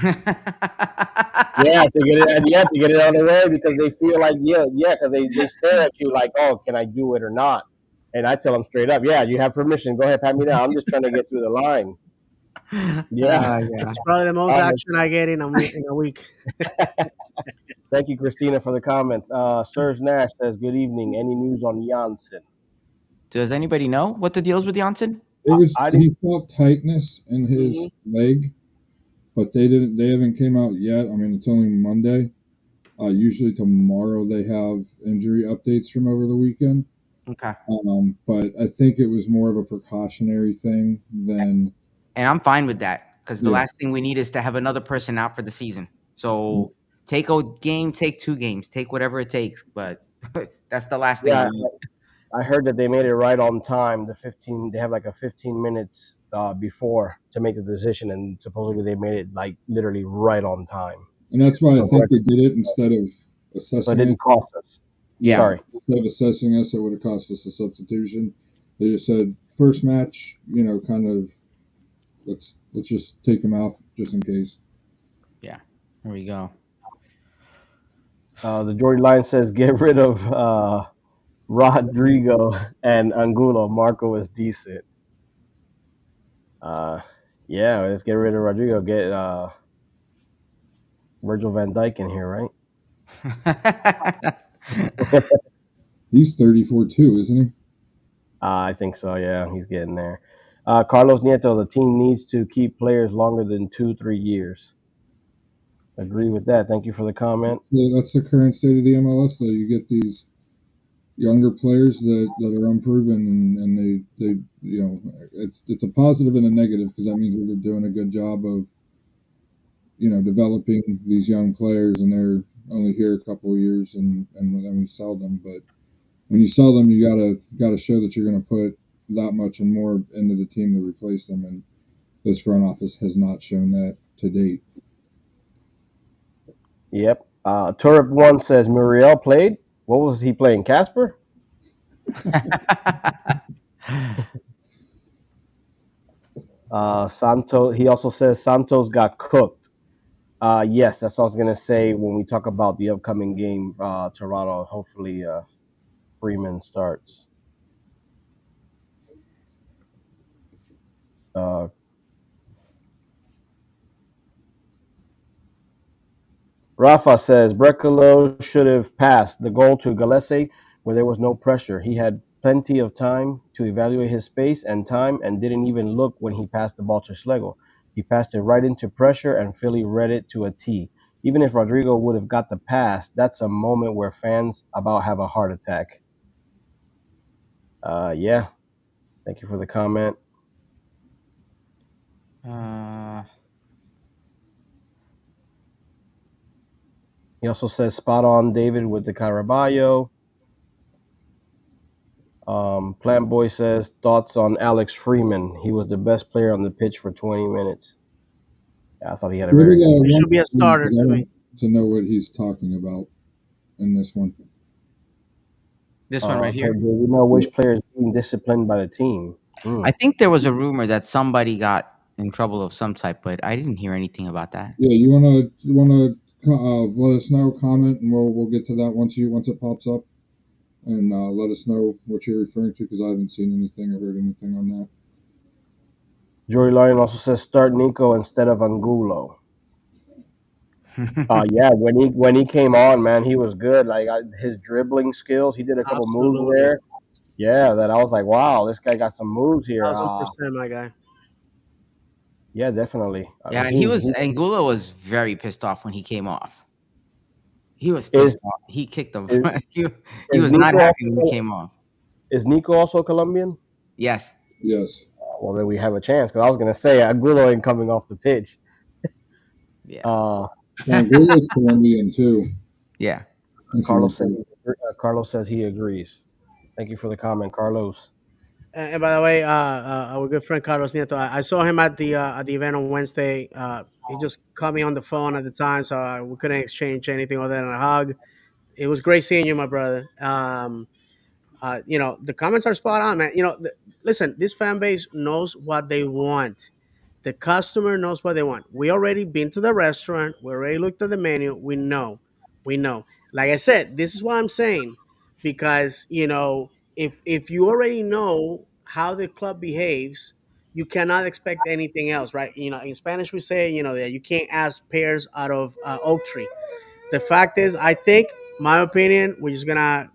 Yeah, you have to get it out of the way because they feel like because they stare at you like, "Oh, can I do it or not?" And I tell them straight up, "Yeah, you have permission. Go ahead, pat me down. I'm just trying to get through the line." Yeah. It's probably the most action I get in a week. Thank you, Christina, for the comments. Serge Nash says, "Good evening. Any news on Janssen?" Does anybody know what the deal's with Janssen? He felt tightness in his leg, but they haven't came out yet. I mean, it's only Monday. Usually tomorrow they have injury updates from over the weekend. Okay. But I think it was more of a precautionary thing than. And I'm fine with that because the last thing we need is to have another person out for the season. So take a game, take 2 games, take whatever it takes. But that's the last thing. Yeah, I heard that they made it right on time. They have like a 15 minutes before to make the decision, and supposedly they made it like literally right on time. And that's why I think they did it instead of assessing. So it didn't cost us. Yeah. Sorry. Instead of assessing us, it would have cost us a substitution. They just said first match, kind of let's just take him off just in case. Yeah. There we go. The Jordy Line says get rid of Rodrigo and Angulo. Marco is decent. Yeah, let's get rid of Rodrigo. Get Virgil van Dijk in here, right? He's 34 too, isn't he? I think so. Yeah, he's getting there. Carlos Nieto, the team needs to keep players longer than 2-3 years. Agree with that. Thank you for the comment. So that's the current state of the MLS. Though you get these younger players that are unproven, and they it's a positive and a negative because that means we're doing a good job of developing these young players, and they're only here a couple of years, and then we sell them. But when you sell them, you gotta show that you're going to put that much and more into the team to replace them, and this front office has not shown that to date. Yep. Turip One says Muriel played. What was he playing? Casper? Santos. He also says Santos got cooked. Yes, that's what I was gonna say when we talk about the upcoming game. Toronto. Hopefully, Freeman starts. Uh, Rafa says Brekalo should have passed the goal to Galese where there was no pressure. He had plenty of time to evaluate his space and time and didn't even look when he passed the ball to Schlegel. He passed it right into pressure and Philly read it to a T. Even if Rodrigo would have got the pass, that's a moment where fans about have a heart attack. Yeah. Thank you for the comment. He also says spot on David with the Caraballo. Plant Boy says thoughts on Alex Freeman. He was the best player on the pitch for 20 minutes. Yeah, I thought he had a What very did good He game. should be a starter because I to me. want to know what he's talking about in this one. This one right Do here. we know which player is being disciplined by the team? I think there was a rumor that somebody got in trouble of some type, but I didn't hear anything about that. Yeah, you wanna let us know, comment, and we'll get to that once it pops up, and let us know what you're referring to because I haven't seen anything or heard anything on that. Jory Lyon also says start Nico instead of Angulo. Yeah, when he came on, man, he was good. Like his dribbling skills, he did a couple moves Absolutely. there. Yeah, that I was like, wow, this guy got some moves here. 1000%, my guy. Yeah, definitely. I Yeah, mean, and Angulo was very pissed off when he came off. He was is pissed off. He kicked him. is, He is was not Nico happy when he also, came off. is Nico also Colombian? Yes. Yes. Well, then we have a chance because I was gonna say Angulo ain't coming off the pitch. Yeah. Angulo's Colombian too. Yeah. Carlos says he agrees. Thank you for the comment, Carlos. And by the way, our good friend Carlos Nieto, I saw him at the event on Wednesday. He just called me on the phone at the time, so we couldn't exchange anything other than a hug. It was great seeing you, my brother. The comments are spot on, man. Listen, this fan base knows what they want. The customer knows what they want. We already been to the restaurant. We already looked at the menu. We know. We know. Like I said, this is what I'm saying, because if you already know how the club behaves, you cannot expect anything else, right? In Spanish we say, that you can't ask pears out of oak tree. The fact is, I think, my opinion, we're just gonna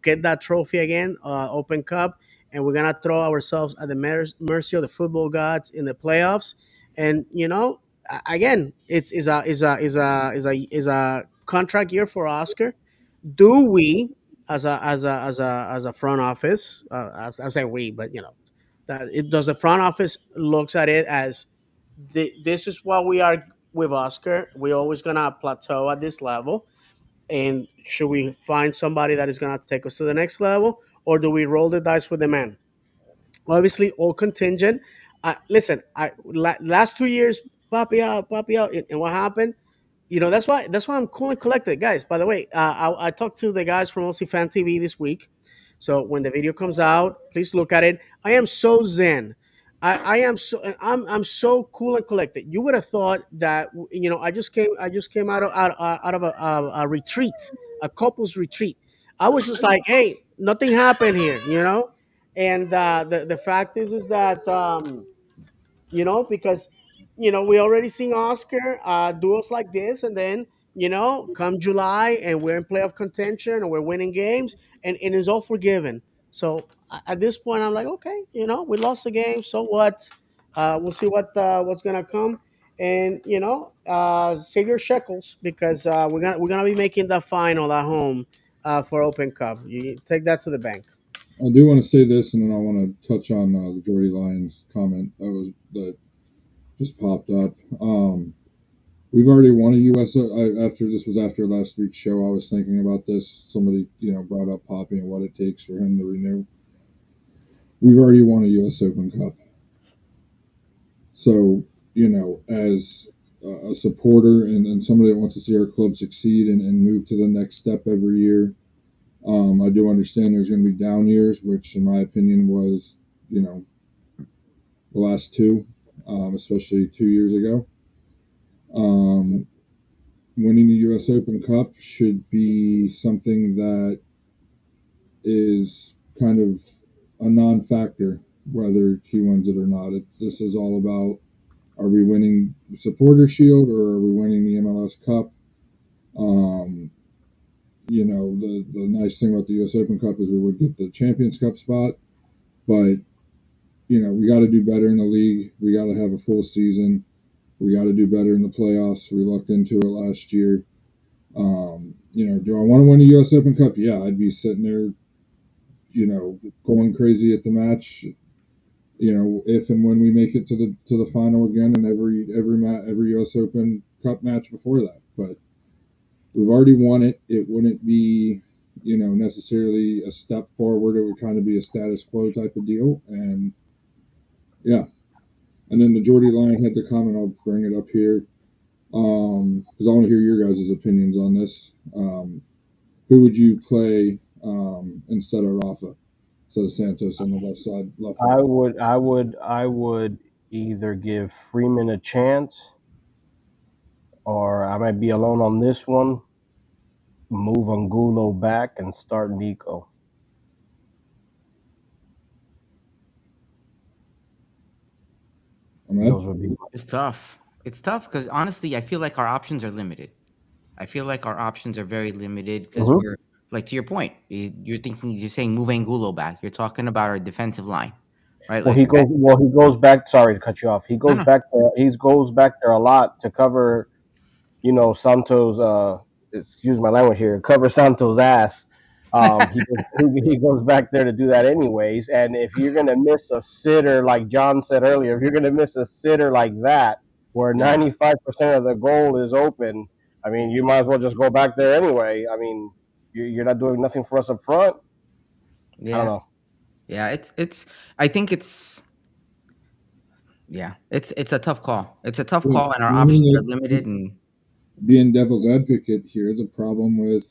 get that trophy again, Open Cup, and we're gonna throw ourselves at the mercy of the football gods in the playoffs. And again, it's a contract year for Oscar. Do we, as a front office, I'm saying we, but does the front office looks at it as this is what we are with Oscar? We're always gonna plateau at this level, and should we find somebody that is going to take us to the next level, or do we roll the dice with the man? Obviously, all contingent. Listen, last 2 years, Papi out, and what happened? That's why I'm cool and collected, guys. By the way, I talked to the guys from OC Fan TV this week, so when the video comes out, please look at it. I am so zen. I'm so cool and collected. You would have thought that I just came out of a retreat, a couples retreat. I was just like, hey, nothing happened here, and the fact is that because we already seen Oscar do us like this, and then come July and we're in playoff contention and we're winning games, and it's all forgiven. So at this point, I'm like, okay, we lost the game, so what? We'll see what's gonna come, and save your shekels, because we're gonna be making the final at home for Open Cup. You take that to the bank. I do want to say this, and then I want to touch on the Jordy Lyons comment that just popped up. We've already won a U.S. After this was after last week's show. I was thinking about this. Somebody brought up Poppy and what it takes for him to renew. We've already won a U.S. Open Cup. So as a supporter and somebody that wants to see our club succeed and move to the next step every year, I do understand there's going to be down years, which in my opinion was the last two. especially 2 years ago. Winning the U.S. Open Cup should be something that is kind of a non-factor whether he wins it or not. This is all about, are we winning the Supporter Shield or are we winning the MLS Cup? The nice thing about the U.S. Open Cup is we would get the Champions Cup spot, but we got to do better in the league. We got to have a full season. We got to do better in the playoffs. We looked into it last year. Do I want to win a U.S. Open Cup? Yeah, I'd be sitting there, going crazy at the match. If and when we make it to the final again, and every U.S. Open Cup match before that. But we've already won it. It wouldn't be, necessarily a step forward. It would kind of be a status quo type of deal. And yeah. And then the Geordie Lion had the comment. I'll bring it up here because I want to hear your guys' opinions on this. Who would you play instead of Rafa, instead of Santos on the left side? I would either give Freeman a chance, or I might be alone on this one. Move Angulo back and start Nico. Those would be. It's tough. It's tough because honestly, I feel like our options are limited. I feel like our options are very limited because we're like, to your point, you're saying move Angulo back. You're talking about our defensive line, right? Well, Like he goes back. Sorry to cut you off. He goes back there. He goes back there a lot to cover, Santos. Excuse my language here. Cover Santos' ass. He goes back there to do that anyways. And if you're gonna miss a sitter, like John said earlier, if you're gonna miss a sitter like that, where 95% of the goal is open, I mean, you might as well just go back there anyway. I mean, you're not doing nothing for us up front. Yeah. I don't know. Yeah, I think it's a tough call. It's a tough call, and our options are limited. And being devil's advocate here, the problem with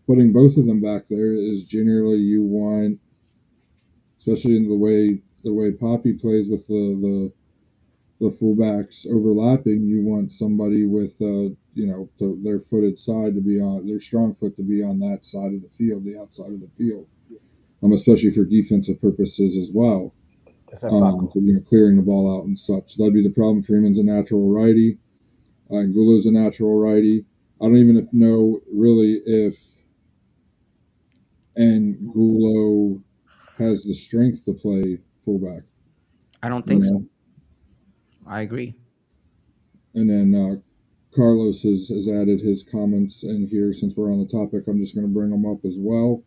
putting both of them back there is generally you want, especially in the way Poppy plays with the fullbacks overlapping, you want somebody with their footed side to be on, their strong foot to be on that side of the field, the outside of the field, especially for defensive purposes as well. So, clearing the ball out and such. So that'd be the problem. Freeman's a natural righty. Angulo's a natural righty. I don't even know really if Angulo has the strength to play fullback. I don't think so. I agree. And then Carlos has added his comments in here. Since we're on the topic, I'm just going to bring them up as well.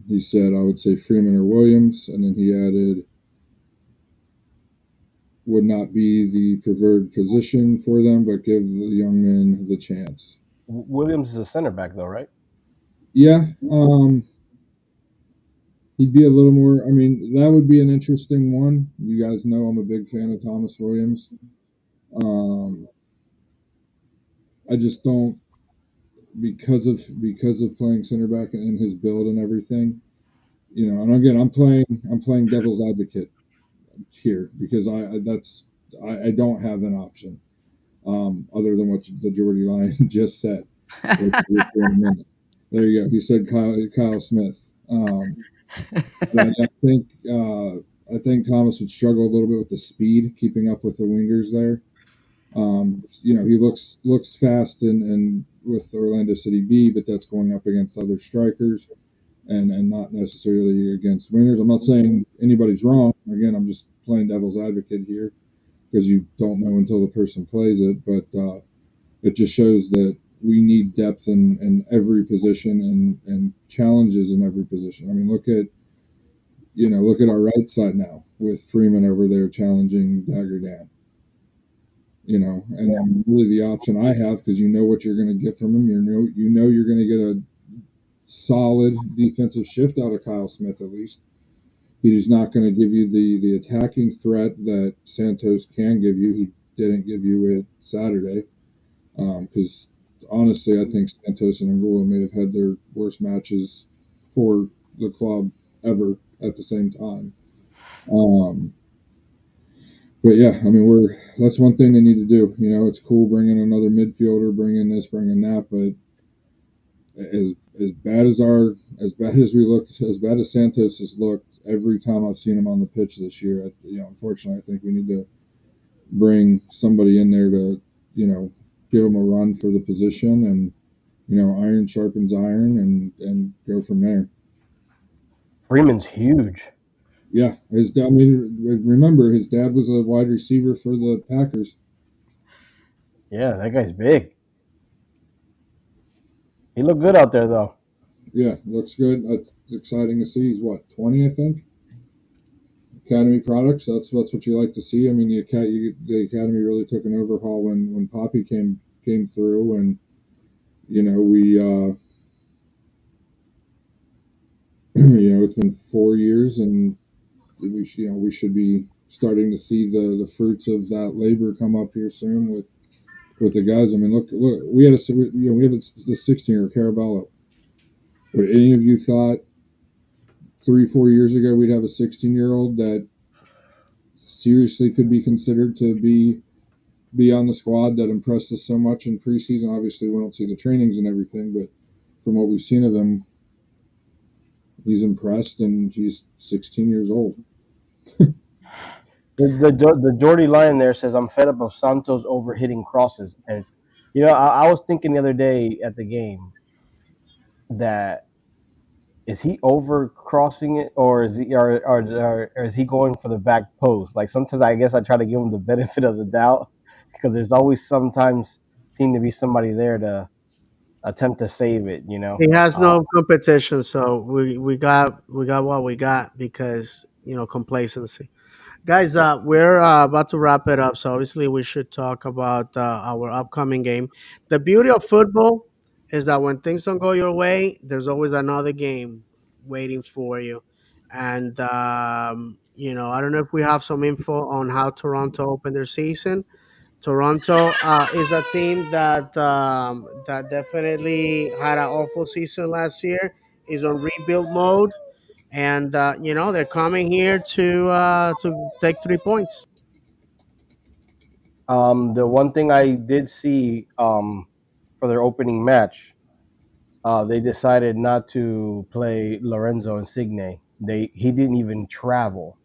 He said, I would say Freeman or Williams. And then he added, would not be the preferred position for them, but give the young men the chance. Williams is a center back, though, right? Yeah. He'd be a little more. I mean, that would be an interesting one. You guys know I'm a big fan of Thomas Williams. I just don't, because of playing center back and his build and everything. And again, I'm playing devil's advocate here because I don't have an option other than what the Geordie Lion just said. There you go. He said Kyle Smith. I think Thomas would struggle a little bit with the speed, keeping up with the wingers there. He looks fast and with Orlando City B, but that's going up against other strikers and not necessarily against wingers. I'm not saying anybody's wrong. Again, I'm just playing devil's advocate here because you don't know until the person plays it. But it just shows that we need depth in every position and challenges in every position. I mean, look at our right side now with Freeman over there challenging Dagger Dan. And really the option I have, because you know what you're going to get from him. You know you're going to get a solid defensive shift out of Kyle Smith at least. He's not going to give you the attacking threat that Santos can give you. He didn't give you it Saturday. Because honestly, I think Santos and Angulo may have had their worst matches for the club ever at the same time. But yeah, I mean, that's one thing they need to do. It's cool bringing another midfielder, bringing this, bringing that, but as bad as as bad as we looked, as bad as Santos has looked every time I've seen him on the pitch this year, unfortunately, I think we need to bring somebody in there to, give him a run for the position, and iron sharpens iron, and go from there. Freeman's huge. Yeah, his dad. I mean, remember his dad was a wide receiver for the Packers. Yeah, that guy's big. He looked good out there, though. Yeah, looks good. It's exciting to see. He's what, 20, I think. Academy products. That's what you like to see. I mean, the academy really took an overhaul when Poppy came through, and we it's been 4 years, and we should be starting to see the fruits of that labor come up here soon with the guys. I mean, look, we had we have the 16-year Carabello. Would any of you thought 3-4 years ago we'd have a 16-year-old that seriously could be considered to be on the squad, that impressed us so much in preseason? Obviously, we don't see the trainings and everything, but from what we've seen of him, he's impressed, and he's 16 years old. The Jordy line there says, "I'm fed up of Santos overhitting crosses." And I was thinking the other day at the game that, is he over crossing it, or is he going for the back post? Like, sometimes I guess I try to give him the benefit of the doubt, because there's always sometimes seem to be somebody there to attempt to save it. He has no competition, so we got what we got because complacency. Guys, we're about to wrap it up, so obviously we should talk about our upcoming game. The beauty of football is that when things don't go your way, there's always another game waiting for you. And I don't know if we have some info on how Toronto opened their season. Toronto is a team that definitely had an awful season last year. Is on rebuild mode, and they're coming here to take 3 points. The one thing I did see for their opening match, they decided not to play Lorenzo Insigne. He didn't even travel.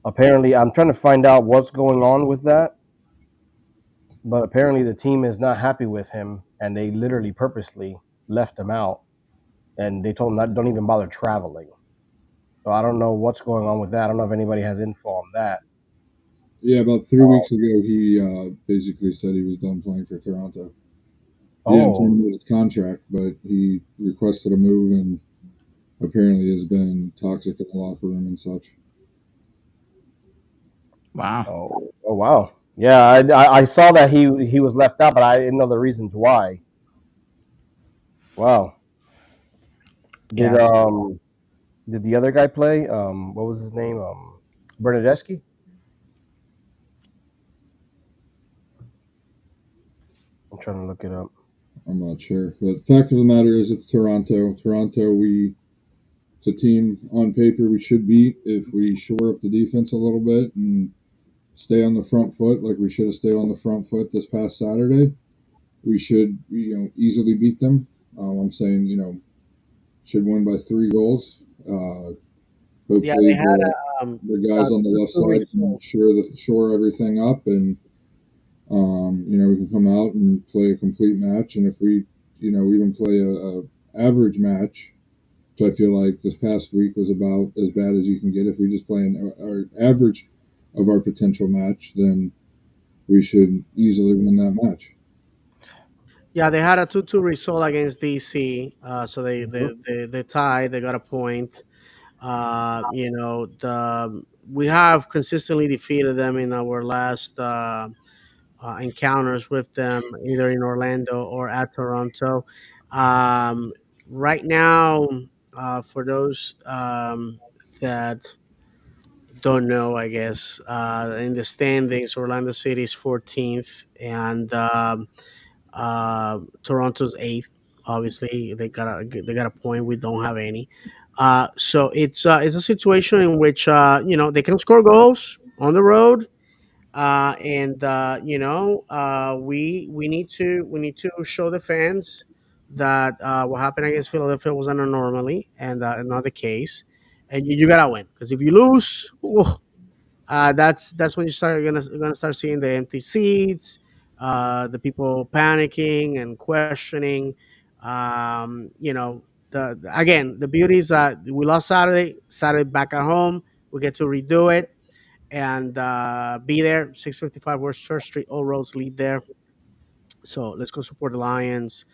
Apparently, I'm trying to find out what's going on with that, but apparently the team is not happy with him, and they literally purposely left him out, and they told him not, don't even bother traveling. So I don't know what's going on with that. I don't know if anybody has info on that. Yeah, about 3 weeks ago, he basically said he was done playing for Toronto. He didn't terminate his contract, but he requested a move, and apparently has been toxic in the locker room and such. Wow. Oh wow. Yeah, I saw that he was left out, but I didn't know the reasons why. Wow. Did Yeah. did the other guy play? What was his name? Bernadeschi? I'm trying to look it up. I'm not sure, but the fact of the matter is, it's Toronto. It's a team on paper we should beat if we shore up the defense a little bit and stay on the front foot like we should have stayed on the front foot this past Saturday. We should, easily beat them. I'm saying, should win by 3 goals. Hopefully, Yeah, they had the guys on the left side can shore everything up, and we can come out and play a complete match. And if we, even play a average match, which I feel like this past week was about as bad as you can get, if we just play our average of our potential match, then we should easily win that match. Yeah, they had a 2-2 result against DC, so they tied. They got a point. We have consistently defeated them in our last encounters with them, either in Orlando or at Toronto. Um, right now, for those that don't know, I guess in the standings, Orlando City is 14th, and Toronto's 8th. Obviously, they got a point. We don't have any. So it's a situation in which they can score goals on the road, And we need to show the fans that what happened against Philadelphia was an anomaly and not the case, and you gotta win because if you lose, that's when you're gonna start seeing the empty seats, the people panicking and questioning. Again, the beauty is that we lost Saturday back at home. We get to redo it and be there. 655 West Church Street, all roads lead there. So let's go support the Lions.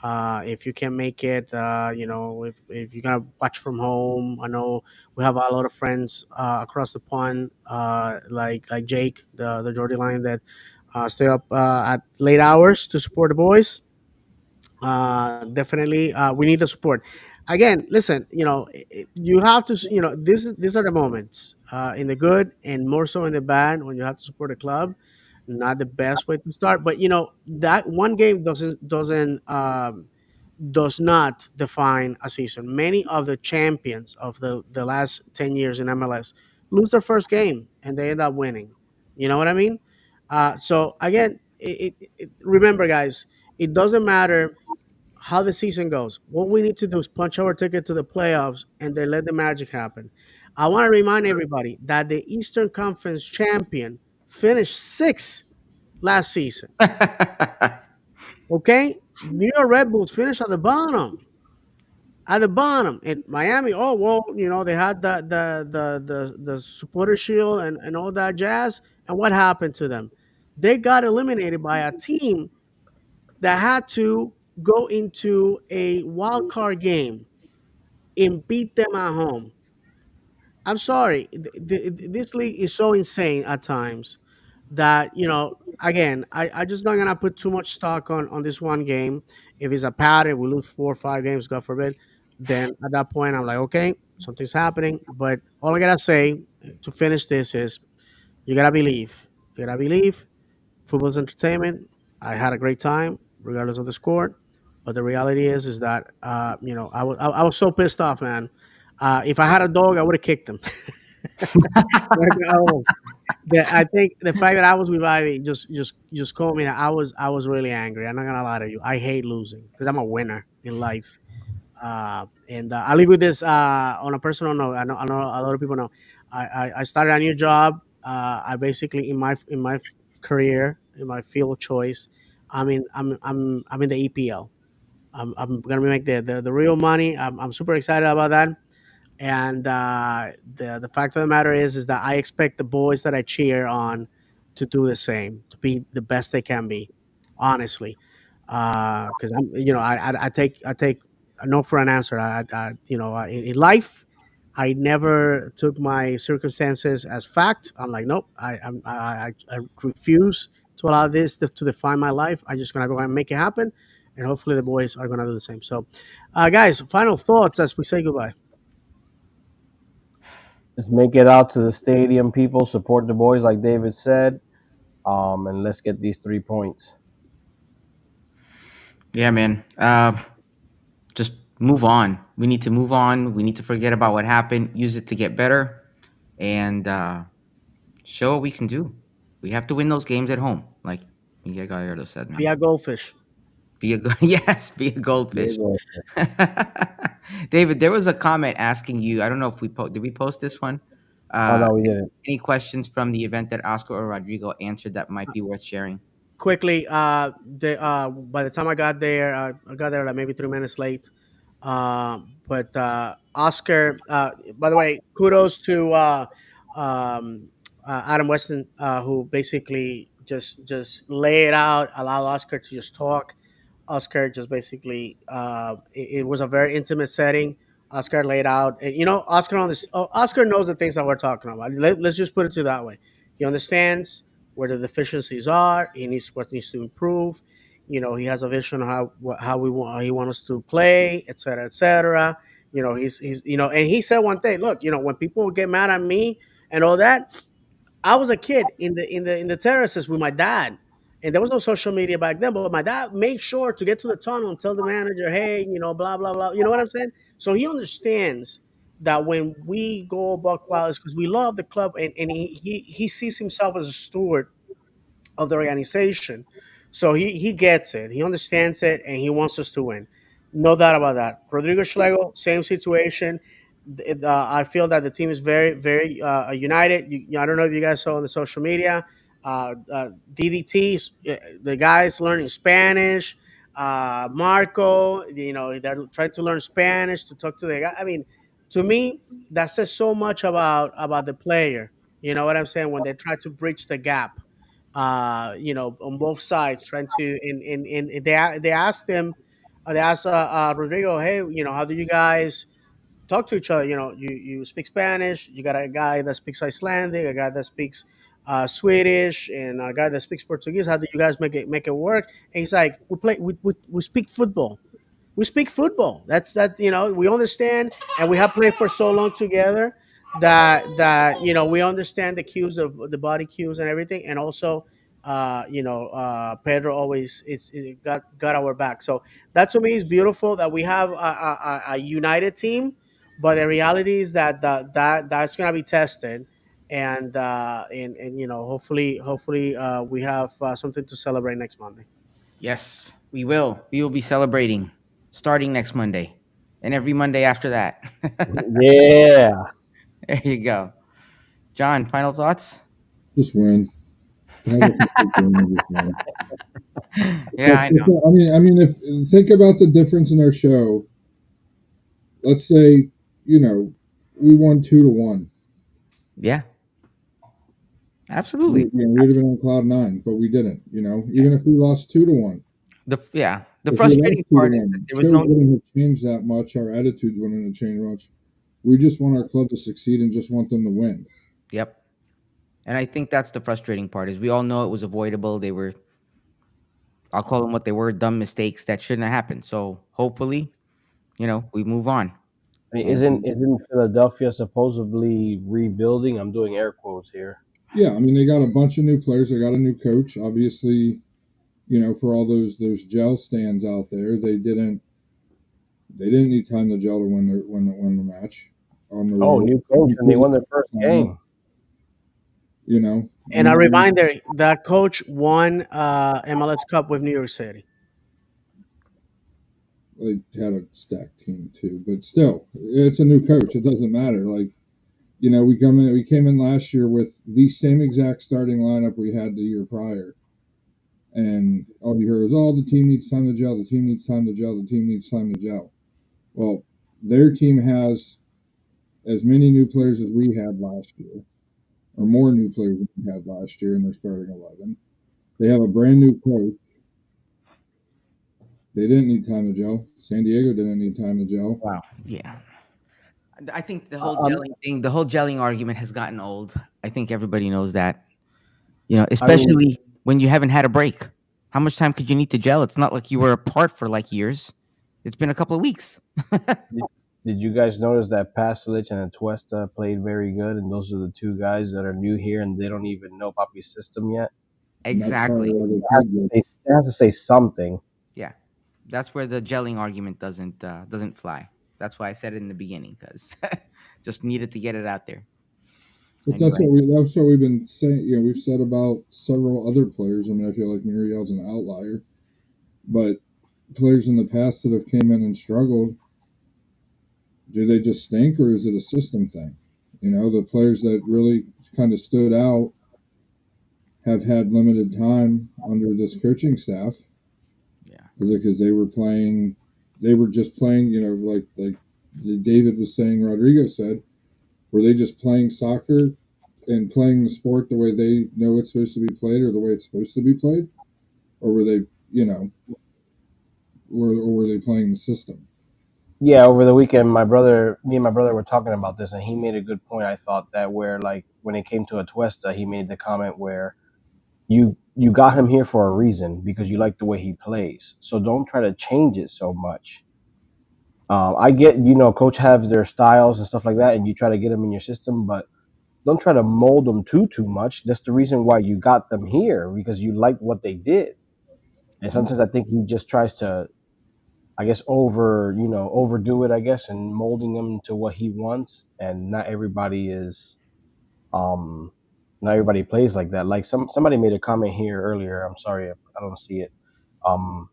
If you can make it, if you're gonna watch from home, I know we have a lot of friends across the pond, like Jake, the Geordie Lion, that stay up at late hours to support the boys. Definitely, we need the support. Again, listen, you have to, these are the moments in the good and more so in the bad when you have to support a club. Not the best way to start, but that one game does not define a season. Many of the champions of the last 10 years in MLS lose their first game and they end up winning. You know what I mean? So again, remember, guys, it doesn't matter how the season goes. What we need to do is punch our ticket to the playoffs and then let the magic happen. I want to remind everybody that the Eastern Conference champion finished sixth last season. Okay, New York Red Bulls finished at the bottom. At the bottom, in Miami, oh well, they had the supporter shield and all that jazz. And what happened to them? They got eliminated by a team that had to go into a wild card game and beat them at home. I'm sorry, this league is so insane at times that again, I just not gonna put too much stock on this one game. If it's a pattern, we lose 4 or 5 games, God forbid, then at that point I'm like, okay, something's happening. But all I gotta say to finish this is you gotta believe. You gotta believe. Football's entertainment. I had a great time, regardless of the score. But the reality is that I was so pissed off, man. If I had a dog, I would have kicked him. Oh, I think the fact that I was with Ivy just called me. I was really angry. I'm not gonna lie to you. I hate losing because I'm a winner in life. And I live with this on a personal note. I know a lot of people know. I started a new job. I basically in my career in my field of choice. I'm in the EPL. I'm gonna make the real money. I'm super excited about that. And the fact of the matter is that I expect the boys that I cheer on to do the same, to be the best they can be, honestly. Because I take a no for an answer. In life, I never took my circumstances as fact. I'm like, nope, I refuse to allow this to define my life. I'm just gonna go and make it happen, and hopefully the boys are gonna do the same. So, guys, final thoughts as we say goodbye. Just make it out to the stadium, people. Support the boys, like David said. And let's get these 3 points. Yeah, man. Just move on. We need to move on. We need to forget about what happened, use it to get better, and show what we can do. We have to win those games at home, like Miguel Gallardo said, Be man. a goldfish. Yes, be a There goldfish. you go. David, there was a comment asking you. I don't know if did we post this one? Oh Uh, no, we didn't. any questions from the event that Oscar or Rodrigo answered that might be worth sharing? Quickly, by the time I got there like maybe 3 minutes late. But Oscar, by the way, kudos to um, Adam Weston, who basically just lay it out, allow Oscar to just talk. Oscar just basically, it was a very intimate setting. Oscar laid out, and Oscar knows the things that we're talking about. Let's just put it to that way. He understands where the deficiencies are. He needs what needs to improve. He has a vision of how he wants us to play, et cetera, et cetera. He's and he said one thing. Look, when people get mad at me and all that, I was a kid in the terraces with my dad, and there was no social media back then. But my dad made sure to get to the tunnel and tell the manager, "Hey, blah blah blah." You know what I'm saying? So he understands that when we go buck wild is because we love the club, and he sees himself as a steward of the organization. So he gets it, he understands it, and he wants us to win. No doubt about that. Rodrigo Schlegel, same situation. I feel that the team is very, very united. I don't know if you guys saw on the social media. DDTs, the guys learning Spanish. Marco, they're trying to learn Spanish to talk to the guy. I mean, to me, that says so much about the player. You know what I'm saying? When they try to bridge the gap, on both sides, trying to, and they asked them, they asked Rodrigo, hey, how do you guys talk to each other? You speak Spanish. You got a guy that speaks Icelandic, a guy that speaks Swedish, and a guy that speaks Portuguese. How do you guys make it work? And he's like, we speak football. We speak football. That's that. We understand, and we have played for so long together that we understand the cues of the body cues and everything, and also. Pedro always got our back. So that to me is beautiful that we have a united team, but the reality is that's gonna be tested, and hopefully we have something to celebrate next Monday. Yes, we will. We will be celebrating starting next Monday and every Monday after that. Yeah. There you go. John, final thoughts? Just win. Have a complete game and just win. Yeah, I know. If think about the difference in our show. Let's say, we won 2-1. Yeah, We, absolutely. we'd have been on cloud 9, but we didn't. Even if we lost 2-1. The If we frustrating lost part is that 2-1, there was shows no. wouldn't have changed that much. Our attitudes wouldn't have changed much. We just want our club to succeed and just want them to win. Yep. And I think that's the frustrating part is we all know it was avoidable. They were, I'll call them what they were, dumb mistakes that shouldn't have happened. So hopefully, we move on. I mean, And isn't Philadelphia supposedly rebuilding? I'm doing air quotes here. Yeah, they got a bunch of new players. They got a new coach. Obviously, for all those gel stands out there, they didn't need time to gel to win the match on the road. New coach, and they won their first game. And a reminder, that coach won MLS Cup with New York City. They had a stacked team too, but still, it's a new coach. It doesn't matter. We came in last year with the same exact starting lineup we had the year prior, and all you heard was, "Oh, the team needs time to gel. The team needs time to gel. The team needs time to gel." Well, their team has as many new players as we had last year, or more new players than we had last year in their starting 11. They have a brand new coach. They didn't need time to gel. San Diego didn't need time to gel. Wow. yeah, I think the whole gelling thing, the whole gelling argument has gotten old. I think everybody knows that. Especially when you haven't had a break. How much time could you need to gel? It's not like you were apart for like years. It's been a couple of weeks. Did you guys notice that Pasalic and Atuesta played very good, and those are the two guys that are new here and they don't even know Papi's system yet? Exactly. They have to say something. Yeah, that's where the gelling argument doesn't fly. That's why I said it in the beginning because just needed to get it out there. But Anyway. that's what we've been saying. We've said about several other players. I feel like Muriel's an outlier, but players in the past that have came in and struggled, do they just stink, or is it a system thing? The players that really kind of stood out have had limited time under this coaching staff. Yeah, because they were just playing. Like David was saying, Rodrigo said, were they just playing soccer and playing the sport the way they know it's supposed to be played, or the way it's supposed to be played, or were they, or were they playing the system? Yeah, over the weekend, me and my brother were talking about this, and he made a good point. I thought that where, like, when it came to Atuesta, he made the comment where you got him here for a reason because you like the way he plays. So don't try to change it so much. I get, coach has their styles and stuff like that, and you try to get them in your system, but don't try to mold them too much. That's the reason why you got them here, because you like what they did. And sometimes I think he just tries to, I guess overdo it, I guess, and molding him to what he wants. And um not everybody plays like that. Like somebody made a comment here earlier. I'm sorry if I don't see it. Um,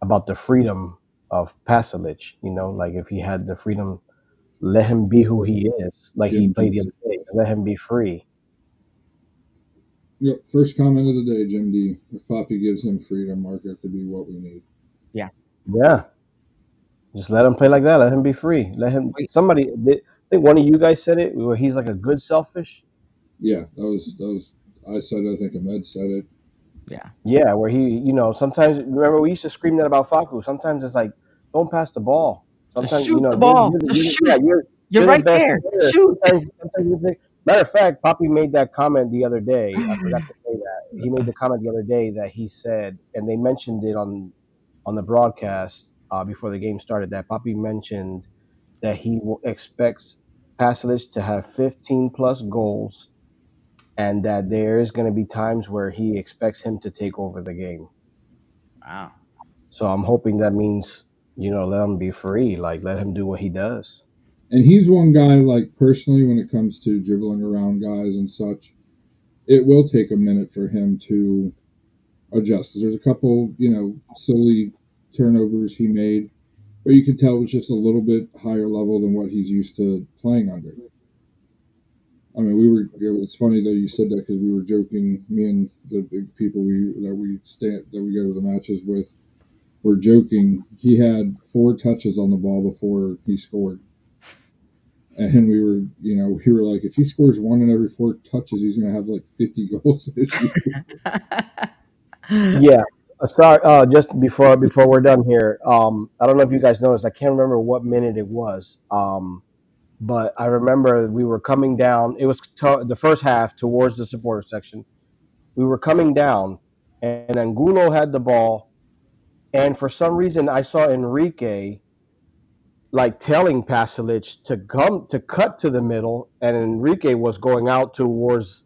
about the freedom of Pasalic. Like if he had the freedom, let him be who he is, like he Jim played the D. other day. Let him be free. Yep. First comment of the day, Jim D. If Poppy gives him freedom, Marco could be what we need. Yeah, just let him play like that. Let him be free. Let him. Wait. I think one of you guys said it, where he's like a good selfish. Yeah, that was. I said it. I think Ahmed said it. Yeah. Yeah, where sometimes remember we used to scream that about Faku. Sometimes it's like, don't pass the ball. Just Sometimes shoot the you're, ball. you're, the- Just you're yeah shoot. you're You're you're the right best there. player. Shoot. Sometimes you think. Matter of fact, Poppy made that comment the other day. I forgot to say that he made the comment the other day that he said, and they mentioned it on the broadcast before the game started. That Poppy mentioned that expects Pasalic to have 15 plus goals, and that there is going to be times where he expects him to take over the game. Wow. So I'm hoping that means, let him be free. Like, let him do what he does. And he's one guy, like, personally, when it comes to dribbling around guys and such, it will take a minute for him to adjust. 'Cause there's a couple, silly turnovers he made, but you could tell it was just a little bit higher level than what he's used to playing under. I mean, it's funny that you said that because we were joking. Me and the big people that we go to the matches with were joking. He had 4 touches on the ball before he scored. And we were like, if he scores 1 in every 4 touches, he's going to have like 50 goals this year. Yeah. Sorry. Just before we're done here, I don't know if you guys noticed. I can't remember what minute it was. But I remember we were coming down. It was the first half towards the supporter section. We were coming down, and Angulo had the ball, and for some reason I saw Enrique like telling Pasalic to cut to the middle, and Enrique was going out towards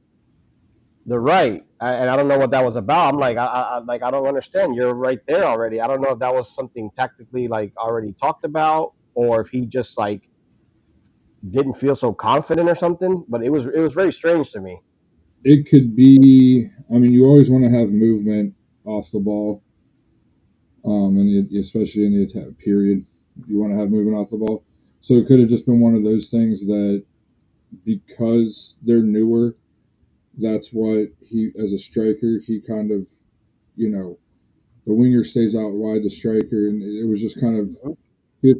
the right. And I don't know what that was about. I'm like, I don't understand. You're right there already. I don't know if that was something tactically like already talked about, or if he just like didn't feel so confident or something. But it was very strange to me. It could be, I mean, you always want to have movement off the ball, especially in the attack period. You want to have movement off the ball. So it could have just been one of those things that because they're newer, that's what as a striker, he kind of, the winger stays out wide, the striker, and it was just kind of, he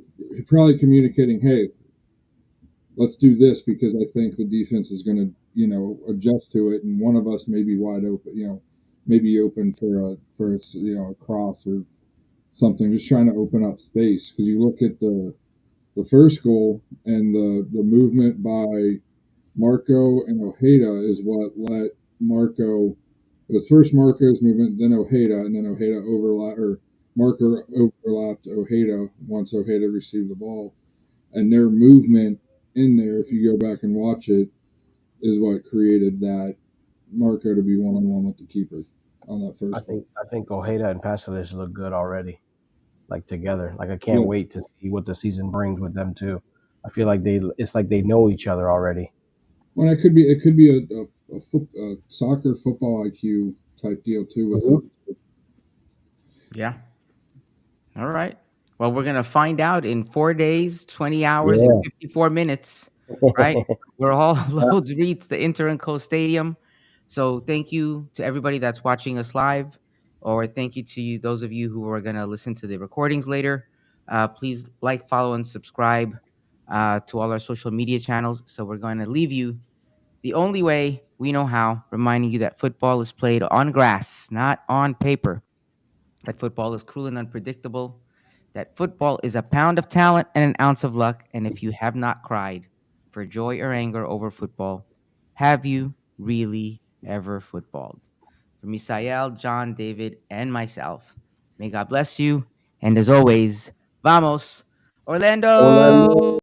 probably communicating, hey, let's do this because I think the defense is going to, adjust to it, and one of us may be wide open, maybe open for a cross or something, just trying to open up space. Because you look at the first goal and the movement by Marco and Ojeda is what let Marco. It was first Marco's movement, then Ojeda, and then Marco overlapped Ojeda once Ojeda received the ball, and their movement in there, if you go back and watch it, is what created that Marco to be 1-on-1 with the keeper on that I first goal. think Ojeda and Pasalic look good already, like together. Like I can't Yeah. wait to see what the season brings with them too. I feel like it's like they know each other already. Well, it could be a soccer football IQ type deal too with it. Yeah. All right. Well, we're gonna find out in 4 days, 20 hours, and Yeah. 54 minutes. Right? We're all loads reach the Inter and Co Stadium. So thank you to everybody that's watching us live, or thank you to those of you who are gonna listen to the recordings later. Please like, follow, and subscribe to all our social media channels. So we're going to leave you the only way we know how, reminding you that football is played on grass, not on paper. That football is cruel and unpredictable. That football is a pound of talent and an ounce of luck. And if you have not cried for joy or anger over football, have you really ever footballed? For Misael, John, David, and myself, may God bless you. And as always, vamos, Orlando. Orlando!